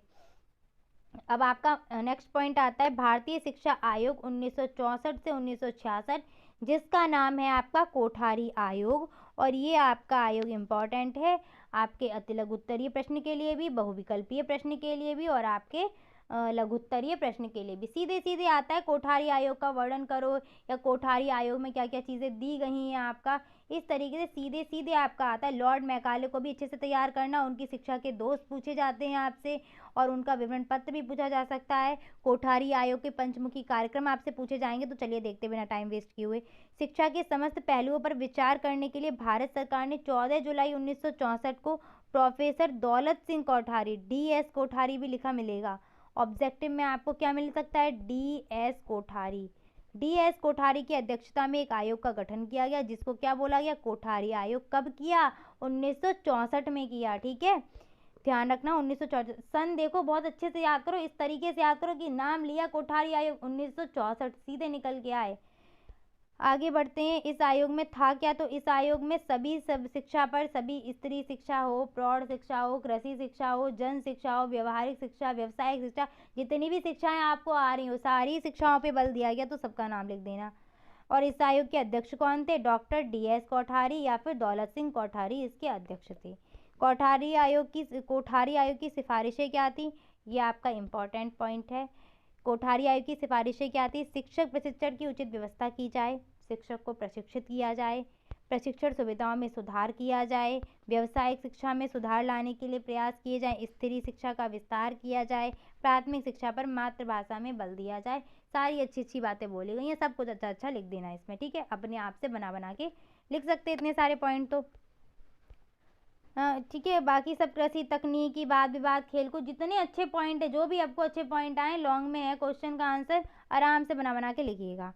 Speaker 1: अब आपका नेक्स्ट पॉइंट आता है भारतीय शिक्षा आयोग 1964 से 1966, जिसका नाम है आपका कोठारी आयोग और ये आपका आयोग इम्पॉर्टेंट है आपके अति लघु उत्तरीय प्रश्न के लिए भी, बहुविकल्पीय प्रश्न के लिए भी और आपके लघु उत्तरीय प्रश्न के लिए भी। सीधे सीधे आता है कोठारी आयोग का वर्णन करो या कोठारी आयोग में क्या क्या चीज़ें दी गई हैं आपका, इस तरीके से सीधे सीधे आपका आता है। लॉर्ड मैकाले को भी अच्छे से तैयार करना, उनकी शिक्षा के दोष पूछे जाते हैं आपसे और उनका विवरण पत्र भी पूछा जा सकता है। कोठारी आयोग के पंचमुखी कार्यक्रम आपसे पूछे जाएंगे। तो चलिए देखते बिना टाइम वेस्ट किए हुए। शिक्षा के समस्त पहलुओं पर विचार करने के लिए भारत सरकार ने 14 जुलाई 1964 को प्रोफेसर दौलत सिंह कोठारी, DS कोठारी भी लिखा मिलेगा। ऑब्जेक्टिव में आपको क्या मिल सकता है, DS कोठारी। DS कोठारी की अध्यक्षता में एक आयोग का गठन किया गया जिसको क्या बोला गया, कोठारी आयोग। कब किया, 1964 में किया। ठीक है, ध्यान रखना 1964 सन देखो, बहुत अच्छे से याद करो, इस तरीके से याद करो कि नाम लिया कोठारी आयोग 1964 सीधे निकल के आए। आगे बढ़ते हैं। इस आयोग में था क्या, तो इस आयोग में सभी सब शिक्षा पर, सभी स्त्री शिक्षा हो, प्रौढ़ शिक्षा हो, कृषि शिक्षा हो, जन शिक्षा हो, व्यवहारिक शिक्षा, व्यावसायिक शिक्षा, जितनी भी शिक्षाएं आपको आ रही हो सारी शिक्षाओं पे बल दिया गया। तो सबका नाम लिख देना। और इस आयोग के अध्यक्ष कौन थे, डॉक्टर DS कोठारी या फिर दौलत सिंह कोठारी इसके अध्यक्ष थे। कोठारी आयोग की सिफारिशें क्या थी, ये आपका इम्पोर्टेंट पॉइंट है। कोठारी आयोग की सिफारिशें क्या थी, शिक्षक प्रशिक्षण की उचित व्यवस्था की जाए, शिक्षक को प्रशिक्षित किया जाए, प्रशिक्षण सुविधाओं में सुधार किया जाए, व्यावसायिक शिक्षा में सुधार लाने के लिए प्रयास किए जाएं, स्त्री शिक्षा का विस्तार किया जाए, प्राथमिक शिक्षा पर मातृभाषा में बल दिया जाए। सारी अच्छी अच्छी बातें बोली गई हैं, सब कुछ अच्छा अच्छा लिख देना इसमें। ठीक है, अपने आप से बना बना के लिख सकते इतने सारे पॉइंट तो। ठीक है, बाकी सब कृषि, तकनीकी, वाद विवाद, खेलकूद, जितने अच्छे पॉइंट है, जो भी आपको अच्छे पॉइंट आए, लॉन्ग में है क्वेश्चन का आंसर, आराम से बना बना के लिखिएगा।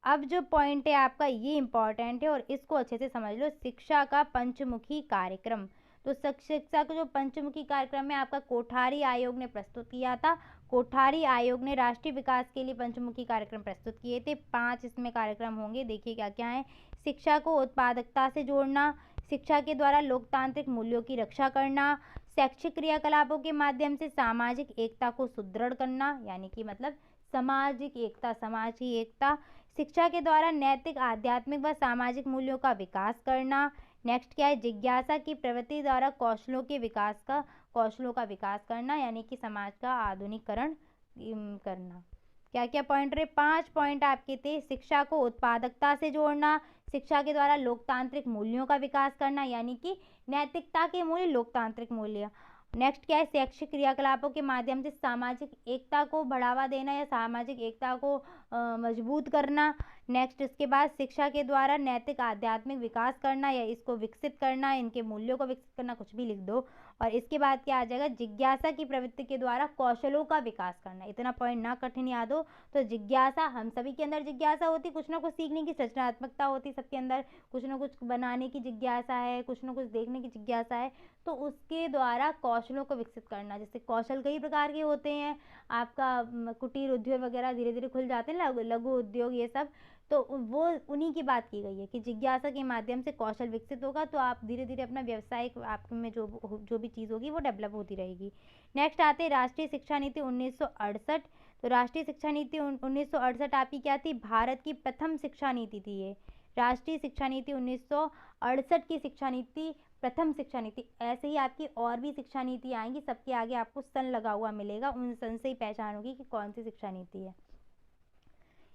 Speaker 1: अब जो पॉइंट है आपका ये इम्पॉर्टेंट है और इसको अच्छे से समझ लो। शिक्षा का पंचमुखी कार्यक्रम, तो शिक्षा का जो पंचमुखी कार्यक्रम है आपका कोठारी आयोग ने प्रस्तुत किया था। कोठारी आयोग ने राष्ट्रीय विकास के लिए पंचमुखी कार्यक्रम प्रस्तुत किए थे। 5 इसमें कार्यक्रम होंगे, देखिए क्या क्या है। शिक्षा को उत्पादकता से जोड़ना, शिक्षा के द्वारा लोकतांत्रिक मूल्यों की रक्षा करना, शैक्षिक क्रियाकलापों के माध्यम से सामाजिक एकता को सुदृढ़ करना, यानी कि मतलब सामाजिक एकता, समाज की एकता, शिक्षा के द्वारा नैतिक, आध्यात्मिक व सामाजिक मूल्यों का विकास करना। नेक्स्ट क्या है, जिज्ञासा की प्रवृत्ति द्वारा कौशलों का विकास करना, यानी कि समाज का आधुनिकीकरण करना। क्या क्या पॉइंट रहे, 5 पॉइंट आपके थे। शिक्षा को उत्पादकता से जोड़ना, शिक्षा के द्वारा लोकतांत्रिक मूल्यों का विकास करना, यानी कि नैतिकता के मूल्य, लोकतांत्रिक मूल्य। नेक्स्ट क्या है, शैक्षिक क्रियाकलापों के माध्यम से सामाजिक एकता को बढ़ावा देना या सामाजिक एकता को मजबूत करना। नेक्स्ट इसके बाद शिक्षा के द्वारा नैतिक, आध्यात्मिक विकास करना या इसको विकसित करना, इनके मूल्यों को विकसित करना, कुछ भी लिख दो। और इसके बाद क्या आ जाएगा, जिज्ञासा की प्रवृत्ति के द्वारा कौशलों का विकास करना। इतना पॉइंट ना कठिन याद हो। तो जिज्ञासा, हम सभी के अंदर जिज्ञासा होती, कुछ ना कुछ सीखने की सृजनात्मकता होती सबके अंदर, कुछ ना कुछ बनाने की जिज्ञासा है, कुछ ना कुछ देखने की जिज्ञासा है। तो उसके द्वारा कौशलों को विकसित करना, जैसे कौशल कई प्रकार के होते हैं आपका, कुटीर उद्योग वगैरह धीरे धीरे खुल जाते हैं ना, लघु उद्योग ये सब, तो वो उन्हीं की बात की गई है कि जिज्ञासा के माध्यम से कौशल विकसित होगा तो आप धीरे धीरे अपना व्यवसायिक आप में जो भी चीज़ होगी वो डेवलप होती रहेगी। नेक्स्ट आते हैं राष्ट्रीय शिक्षा नीति 1968। तो राष्ट्रीय शिक्षा नीति 1968 आपकी क्या थी, भारत की प्रथम शिक्षा नीति थी ये। राष्ट्रीय शिक्षा नीति 1968 की शिक्षा नीति प्रथम शिक्षा नीति। ऐसे ही आपकी और भी शिक्षा नीति आएंगी, सबके आगे आपको सन लगा हुआ मिलेगा, उन सन से ही पहचान होगी कि कौन सी शिक्षा नीति है।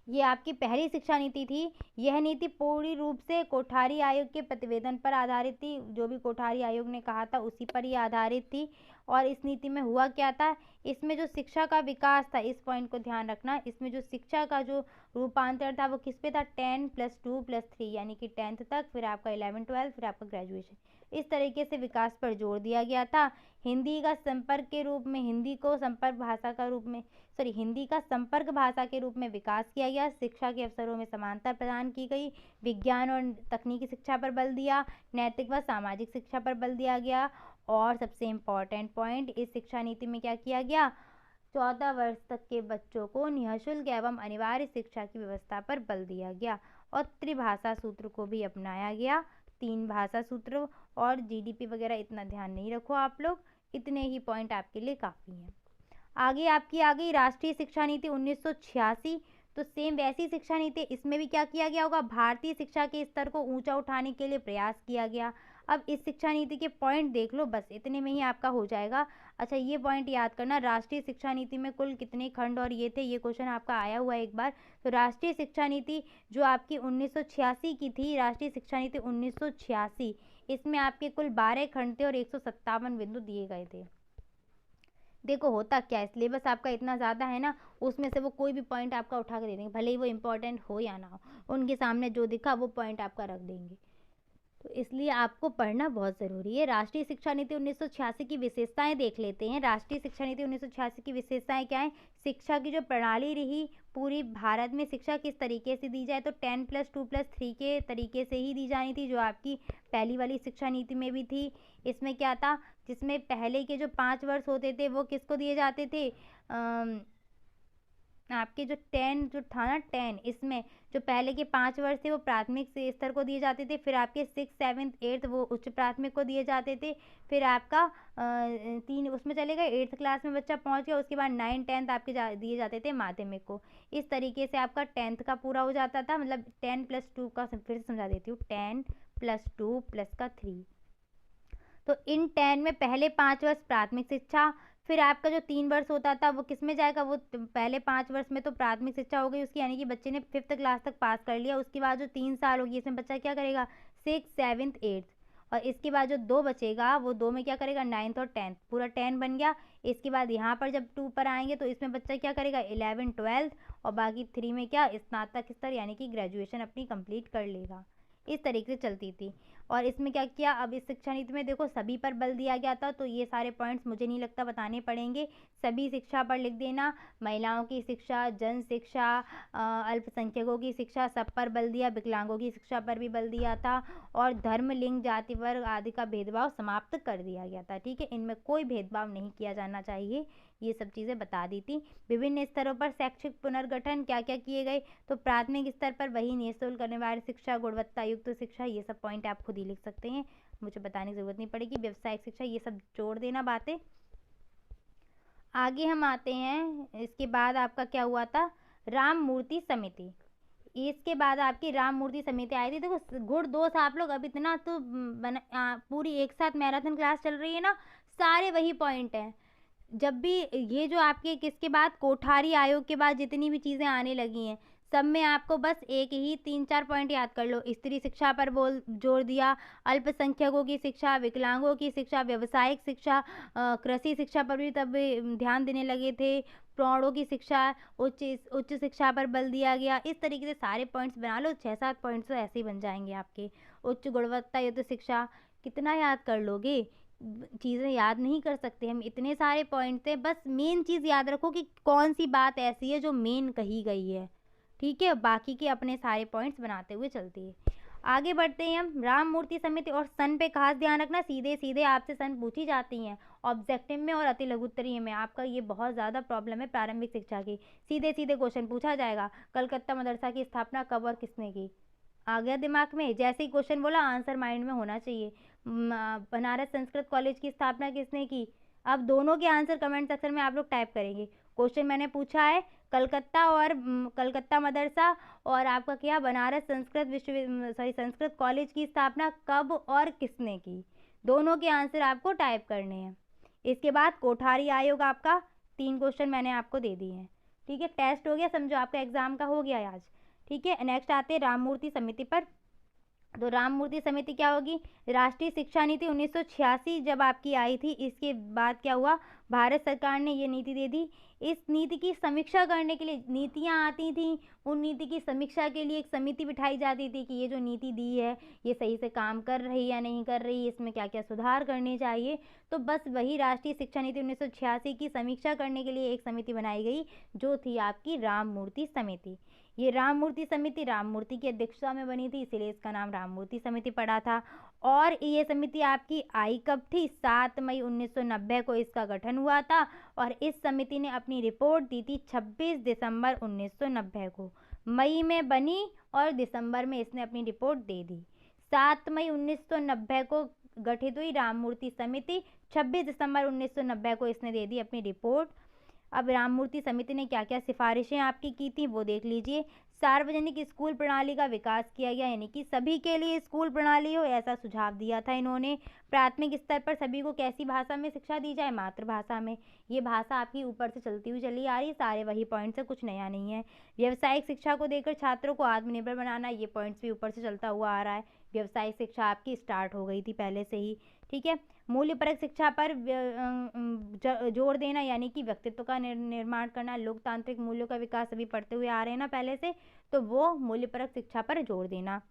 Speaker 1: ये आपकी पहली शिक्षा नीति थी। यह नीति पूरी रूप से कोठारी आयोग के प्रतिवेदन पर आधारित थी, जो भी कोठारी आयोग ने कहा था उसी पर ही आधारित थी। और इस नीति में हुआ क्या था, इसमें जो शिक्षा का विकास था, इस पॉइंट को ध्यान रखना, इसमें जो शिक्षा का जो रूपांतरण था वो किस पे था, 10+2+3, यानी कि 10th तक, फिर आपका 11 12, फिर आपका ग्रेजुएशन, इस तरीके से विकास पर जोर दिया गया था। हिंदी का संपर्क के रूप में, हिंदी को संपर्क भाषा का रूप में, हिंदी का संपर्क भाषा के रूप में विकास किया गया। शिक्षा के अवसरों में समानता प्रदान की गई। विज्ञान और तकनीकी शिक्षा पर बल दिया। नैतिक व सामाजिक शिक्षा पर बल दिया गया। और सबसे इम्पॉर्टेंट पॉइंट, इस शिक्षा नीति में क्या किया गया, 14 वर्ष तक के बच्चों को निःशुल्क एवं अनिवार्य शिक्षा की व्यवस्था पर बल दिया गया। और त्रिभाषा सूत्र को भी अपनाया गया, 3 भाषा सूत्र। और GDP वगैरह इतना ध्यान नहीं रखो आप लोग, इतने ही पॉइंट आपके लिए काफ़ी हैं। आगे आपकी आ गई राष्ट्रीय शिक्षा नीति 1986। तो सेम वैसी शिक्षा नीति इसमें भी क्या किया गया होगा, भारतीय शिक्षा के स्तर को ऊंचा उठाने के लिए प्रयास किया गया। अब इस शिक्षा नीति के पॉइंट देख लो, बस इतने में ही आपका हो जाएगा। अच्छा, ये पॉइंट याद करना, राष्ट्रीय शिक्षा नीति में कुल कितने खंड और ये थे, ये क्वेश्चन आपका आया हुआ है एक बार। तो राष्ट्रीय शिक्षा नीति जो आपकी 1986 की थी, राष्ट्रीय शिक्षा नीति 1986, इसमें आपके कुल 12 खंड थे और 157 बिंदु दिए गए थे। देखो होता क्या है, सिलेबस आपका इतना ज़्यादा है ना, उसमें से वो कोई भी पॉइंट आपका उठा के दे देंगे, भले ही वो इम्पोर्टेंट हो या ना हो, उनके सामने जो दिखा वो पॉइंट आपका रख देंगे। तो इसलिए आपको पढ़ना बहुत ज़रूरी है। राष्ट्रीय शिक्षा नीति 1986 की विशेषताएं देख लेते हैं। राष्ट्रीय शिक्षा नीति 1986 की विशेषताएं क्या है, शिक्षा की जो प्रणाली रही पूरी भारत में, शिक्षा किस तरीके से दी जाए, तो 10+2+3 के तरीके से ही दी जानी थी, जो आपकी पहली वाली शिक्षा नीति में भी थी। इसमें क्या था, जिसमें पहले के जो 5 वर्ष होते थे वो किसको दिए जाते थे, आपके जो 10 जो था ना 10, इसमें जो पहले के 5 वर्ष थे वो प्राथमिक स्तर को दिए जाते थे, फिर आपके 6, 7, 8 वो उच्च प्राथमिक को दिए जाते थे, फिर आपका 3 उसमें चले गए, 8th क्लास में बच्चा पहुंच गया, उसके बाद 9, 10th आपके दिए जाते थे माध्यमिक को। इस तरीके से आपका 10th का पूरा हो जाता था, मतलब 10+2 का, फिर से समझा देती हूँ, 10+2+3। तो इन 10 में पहले 5 वर्ष प्राथमिक शिक्षा, फिर आपका जो 3 वर्ष होता था वो किस में जाएगा, वो पहले 5 वर्ष में तो प्राथमिक शिक्षा हो गई उसकी, यानी कि बच्चे ने 5th क्लास तक पास कर लिया। उसके बाद जो 3 साल होगी इसमें बच्चा क्या करेगा, 6, 7, 8, और इसके बाद जो 2 बचेगा वो 2 में क्या करेगा, 9th और 10th, पूरा 10 बन गया। इसके बाद यहाँ पर जब 2 पर आएंगे तो इसमें बच्चा क्या करेगा, 11, 12, और बाकी 3 में क्या, स्नातक स्तर यानी कि ग्रेजुएशन अपनी कंप्लीट कर लेगा। इस तरीके से चलती थी। और इसमें क्या किया, अब इस शिक्षा नीति में देखो सभी पर बल दिया गया था, तो ये सारे पॉइंट्स मुझे नहीं लगता बताने पड़ेंगे, सभी शिक्षा पर लिख देना। महिलाओं की शिक्षा, जन शिक्षा, अल्पसंख्यकों की शिक्षा, सब पर बल दिया, विकलांगों की शिक्षा पर भी बल दिया था, और धर्म, लिंग, जाति, वर्ग आदि का भेदभाव समाप्त कर दिया गया था। ठीक है, इनमें कोई भेदभाव नहीं किया जाना चाहिए, ये सब चीज़ें बता दी थी। विभिन्न स्तरों पर शैक्षिक पुनर्गठन क्या क्या किए गए, तो प्राथमिक स्तर पर वही निःशुल्क अनिवार्य शिक्षा, गुणवत्ता युक्त शिक्षा, ये सब पॉइंट आप खुद ही लिख सकते हैं, मुझे बताने की ज़रूरत नहीं पड़ेगी। व्यावसायिक शिक्षा, ये सब जोड़ देना बातें। आगे हम आते हैं, इसके बाद आपका क्या हुआ था, राम मूर्ति समिति। इसके बाद आपकी राम मूर्ति समिति आई थी। देखो गुड दोस्त आप लोग, अब इतना तो पूरी एक साथ मैराथन क्लास चल रही है ना, सारे वही पॉइंट हैं। जब भी ये जो आपके किसके बाद, कोठारी आयोग के बाद जितनी भी चीज़ें आने लगी हैं, सब में आपको बस एक ही 3-4 पॉइंट याद कर लो। स्त्री शिक्षा पर जोर दिया, अल्पसंख्यकों की शिक्षा, विकलांगों की शिक्षा, व्यावसायिक शिक्षा, कृषि शिक्षा पर भी तब ध्यान देने लगे थे, प्रौढ़ों की शिक्षा, उच्च शिक्षा पर बल दिया गया। इस तरीके से सारे पॉइंट्स बना लो, 6-7 पॉइंट्स तो ऐसे ही बन जाएंगे आपके। उच्च गुणवत्ता युक्त शिक्षा, कितना याद कर लोगे, चीज़ें याद नहीं कर सकते हम, इतने सारे पॉइंट थे। बस मेन चीज़ याद रखो कि कौन सी बात ऐसी है जो मेन कही गई है, ठीक है, बाकी के अपने सारे पॉइंट्स बनाते हुए चलती है। आगे बढ़ते हैं हम, राम मूर्ति समिति और सन पे खास ध्यान रखना, सीधे सीधे आपसे सन पूछी जाती हैं ऑब्जेक्टिव में और अति लघुत्तरीय में। आपका ये बहुत ज़्यादा प्रॉब्लम है प्रारंभिक शिक्षा की, सीधे सीधे क्वेश्चन पूछा जाएगा, कलकत्ता मदरसा की स्थापना कब और किसने की, आ गया दिमाग में, जैसे ही क्वेश्चन बोला आंसर माइंड में होना चाहिए। बनारस संस्कृत कॉलेज की स्थापना किसने की, अब दोनों के आंसर कमेंट सेक्शन में आप लोग टाइप करेंगे। क्वेश्चन मैंने पूछा है कलकत्ता और कलकत्ता मदरसा और आपका क्या, बनारस संस्कृत कॉलेज की स्थापना कब और किसने की, दोनों के आंसर आपको टाइप करने हैं। इसके बाद कोठारी आयोग, आपका 3 क्वेश्चन मैंने आपको दे दिए हैं, ठीक है, टेस्ट हो गया, समझो आपका एग्जाम का हो गया आज, ठीक है। नेक्स्ट आते हैं राम मूर्ति समिति पर। तो राम मूर्ति समिति क्या होगी, राष्ट्रीय शिक्षा नीति 1986 जब आपकी आई थी, इसके बाद क्या हुआ, भारत सरकार ने ये नीति दे दी। इस नीति की समीक्षा करने के लिए नीतियाँ आती थी, उन नीति की समीक्षा के लिए एक समिति बिठाई जाती थी कि ये जो नीति दी है ये सही से काम कर रही या नहीं कर रही, इसमें क्या क्या सुधार करने चाहिए। तो बस वही राष्ट्रीय शिक्षा नीति 1986 की समीक्षा करने के लिए एक समिति बनाई गई, जो थी आपकी राम मूर्ति समिति। ये राम मूर्ति समिति राम मूर्ति की अध्यक्षता में बनी थी, इसलिए इसका नाम राम मूर्ति समिति पड़ा था। और ये समिति आपकी आई कब थी, 7 मई 1990 को इसका गठन हुआ था, और इस समिति ने अपनी रिपोर्ट दी थी 26 दिसंबर 1990 को। मई में बनी और दिसंबर में इसने अपनी रिपोर्ट दे दी। 7 मई 1990 को गठित हुई राम मूर्ति समिति, 26 दिसंबर 1990 को इसने दे दी अपनी रिपोर्ट। अब राममूर्ति समिति ने क्या क्या सिफारिशें आपकी की थी वो देख लीजिए। सार्वजनिक स्कूल प्रणाली का विकास किया गया, यानी कि सभी के लिए स्कूल प्रणाली हो, ऐसा सुझाव दिया था इन्होंने। प्राथमिक स्तर पर सभी को कैसी भाषा में शिक्षा दी जाए, मातृभाषा में। ये भाषा आपकी ऊपर से चलती हुई चली आ रही है, सारे वही पॉइंट्स है, कुछ नया नहीं है। व्यावसायिक शिक्षा को देकर छात्रों को आत्मनिर्भर बनाना, ये पॉइंट्स भी ऊपर से चलता हुआ आ रहा है। व्यावसायिक शिक्षा आपकी स्टार्ट हो गई थी पहले से ही, ठीक है। मूल्यपरक शिक्षा पर जोर देना, यानी कि व्यक्तित्व का निर्माण करना, लोकतांत्रिक मूल्यों का विकास सभी पढ़ते हुए आ रहे हैं ना पहले से, तो वो मूल्यपरक शिक्षा पर जोर देना।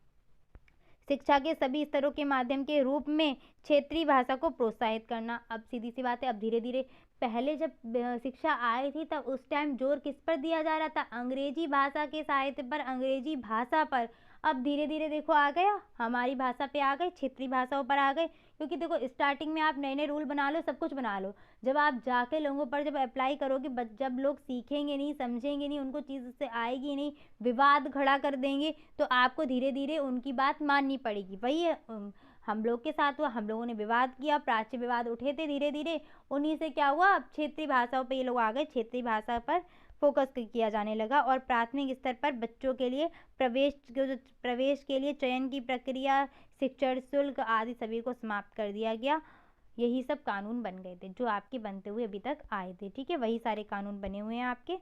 Speaker 1: शिक्षा के सभी स्तरों के माध्यम के रूप में क्षेत्रीय भाषा को प्रोत्साहित करना। अब सीधी सी बात है, अब धीरे धीरे, पहले जब शिक्षा आई थी तब उस टाइम जोर किस पर दिया जा रहा था, अंग्रेजी भाषा के साहित्य पर, अंग्रेजी भाषा पर। अब धीरे धीरे देखो आ गया, हमारी भाषा पे आ गए, क्षेत्रीय भाषाओं पर आ गए। क्योंकि देखो स्टार्टिंग में आप नए नए रूल बना लो, सब कुछ बना लो, जब आप जाके लोगों पर जब अप्लाई करोगे, जब लोग सीखेंगे नहीं, समझेंगे नहीं, उनको चीज़ से आएगी नहीं, विवाद खड़ा कर देंगे, तो आपको धीरे धीरे उनकी बात माननी पड़ेगी। वही हम लोग के साथ हुआ, हम लोगों ने विवाद किया, प्राच्य विवाद उठे थे, धीरे धीरे उन्हीं से क्या हुआ, अब क्षेत्रीय भाषाओं पे ये लोग आ गए, क्षेत्रीय भाषा पर फोकस किया जाने लगा। और प्राथमिक स्तर पर बच्चों के लिए प्रवेश के लिए चयन की प्रक्रिया, शिक्षण शुल्क आदि सभी को समाप्त कर दिया गया। यही सब कानून बन गए थे जो आपके बनते हुए अभी तक आए थे, ठीक है, वही सारे कानून बने हुए हैं आपके।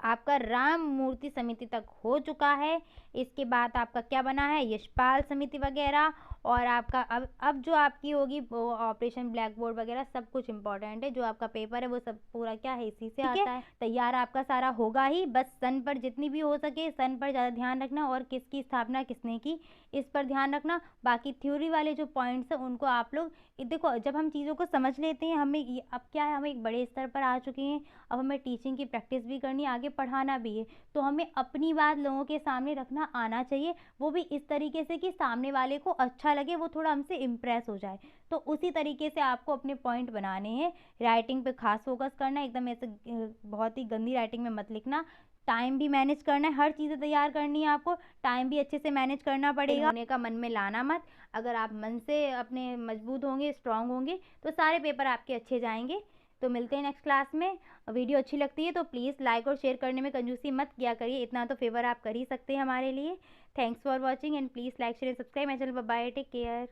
Speaker 1: आपका राम मूर्ति समिति तक हो चुका है। इसके बाद आपका क्या बना है, यशपाल समिति वगैरह। और आपका अब जो आपकी होगी वो ऑपरेशन ब्लैक बोर्ड वगैरह, सब कुछ इंपॉर्टेंट है, जो आपका पेपर है वो सब पूरा क्या है इसी से आता है। तैयार आपका सारा होगा ही, बस सन पर जितनी भी हो सके सन पर ज़्यादा ध्यान रखना, और किसकी स्थापना किसने की इस पर ध्यान रखना। बाकी थ्योरी वाले जो पॉइंट्स हैं उनको आप लोग देखो, जब हम चीज़ों को समझ लेते हैं, हमें अब क्या है, हम एक बड़े स्तर पर आ चुके हैं, अब हमें टीचिंग की प्रैक्टिस भी करनी है, आगे पढ़ाना भी है, तो हमें अपनी बात लोगों के सामने रखना आना चाहिए, वो भी इस तरीके से कि सामने वाले को अच्छा लगे, वो थोड़ा हमसे इम्प्रेस हो जाए। तो उसी तरीके से आपको अपने पॉइंट बनाने हैं। राइटिंग पे खास फोकस करना है, एकदम ऐसे बहुत ही गंदी राइटिंग में मत लिखना। टाइम भी मैनेज करना है, हर चीज़ें तैयार करनी है आपको, टाइम भी अच्छे से मैनेज करना पड़ेगा। होने का मन में लाना मत, अगर आप मन से अपने मजबूत होंगे, स्ट्रांग होंगे, तो सारे पेपर आपके अच्छे जाएंगे। तो मिलते हैं नेक्स्ट क्लास में। वीडियो अच्छी लगती है तो प्लीज़ लाइक और शेयर करने में कंजूसी मत किया करिए, इतना तो फेवर आप कर ही सकते हैं हमारे लिए। Thanks for watching and please like share subscribe my channel. Bye, take care.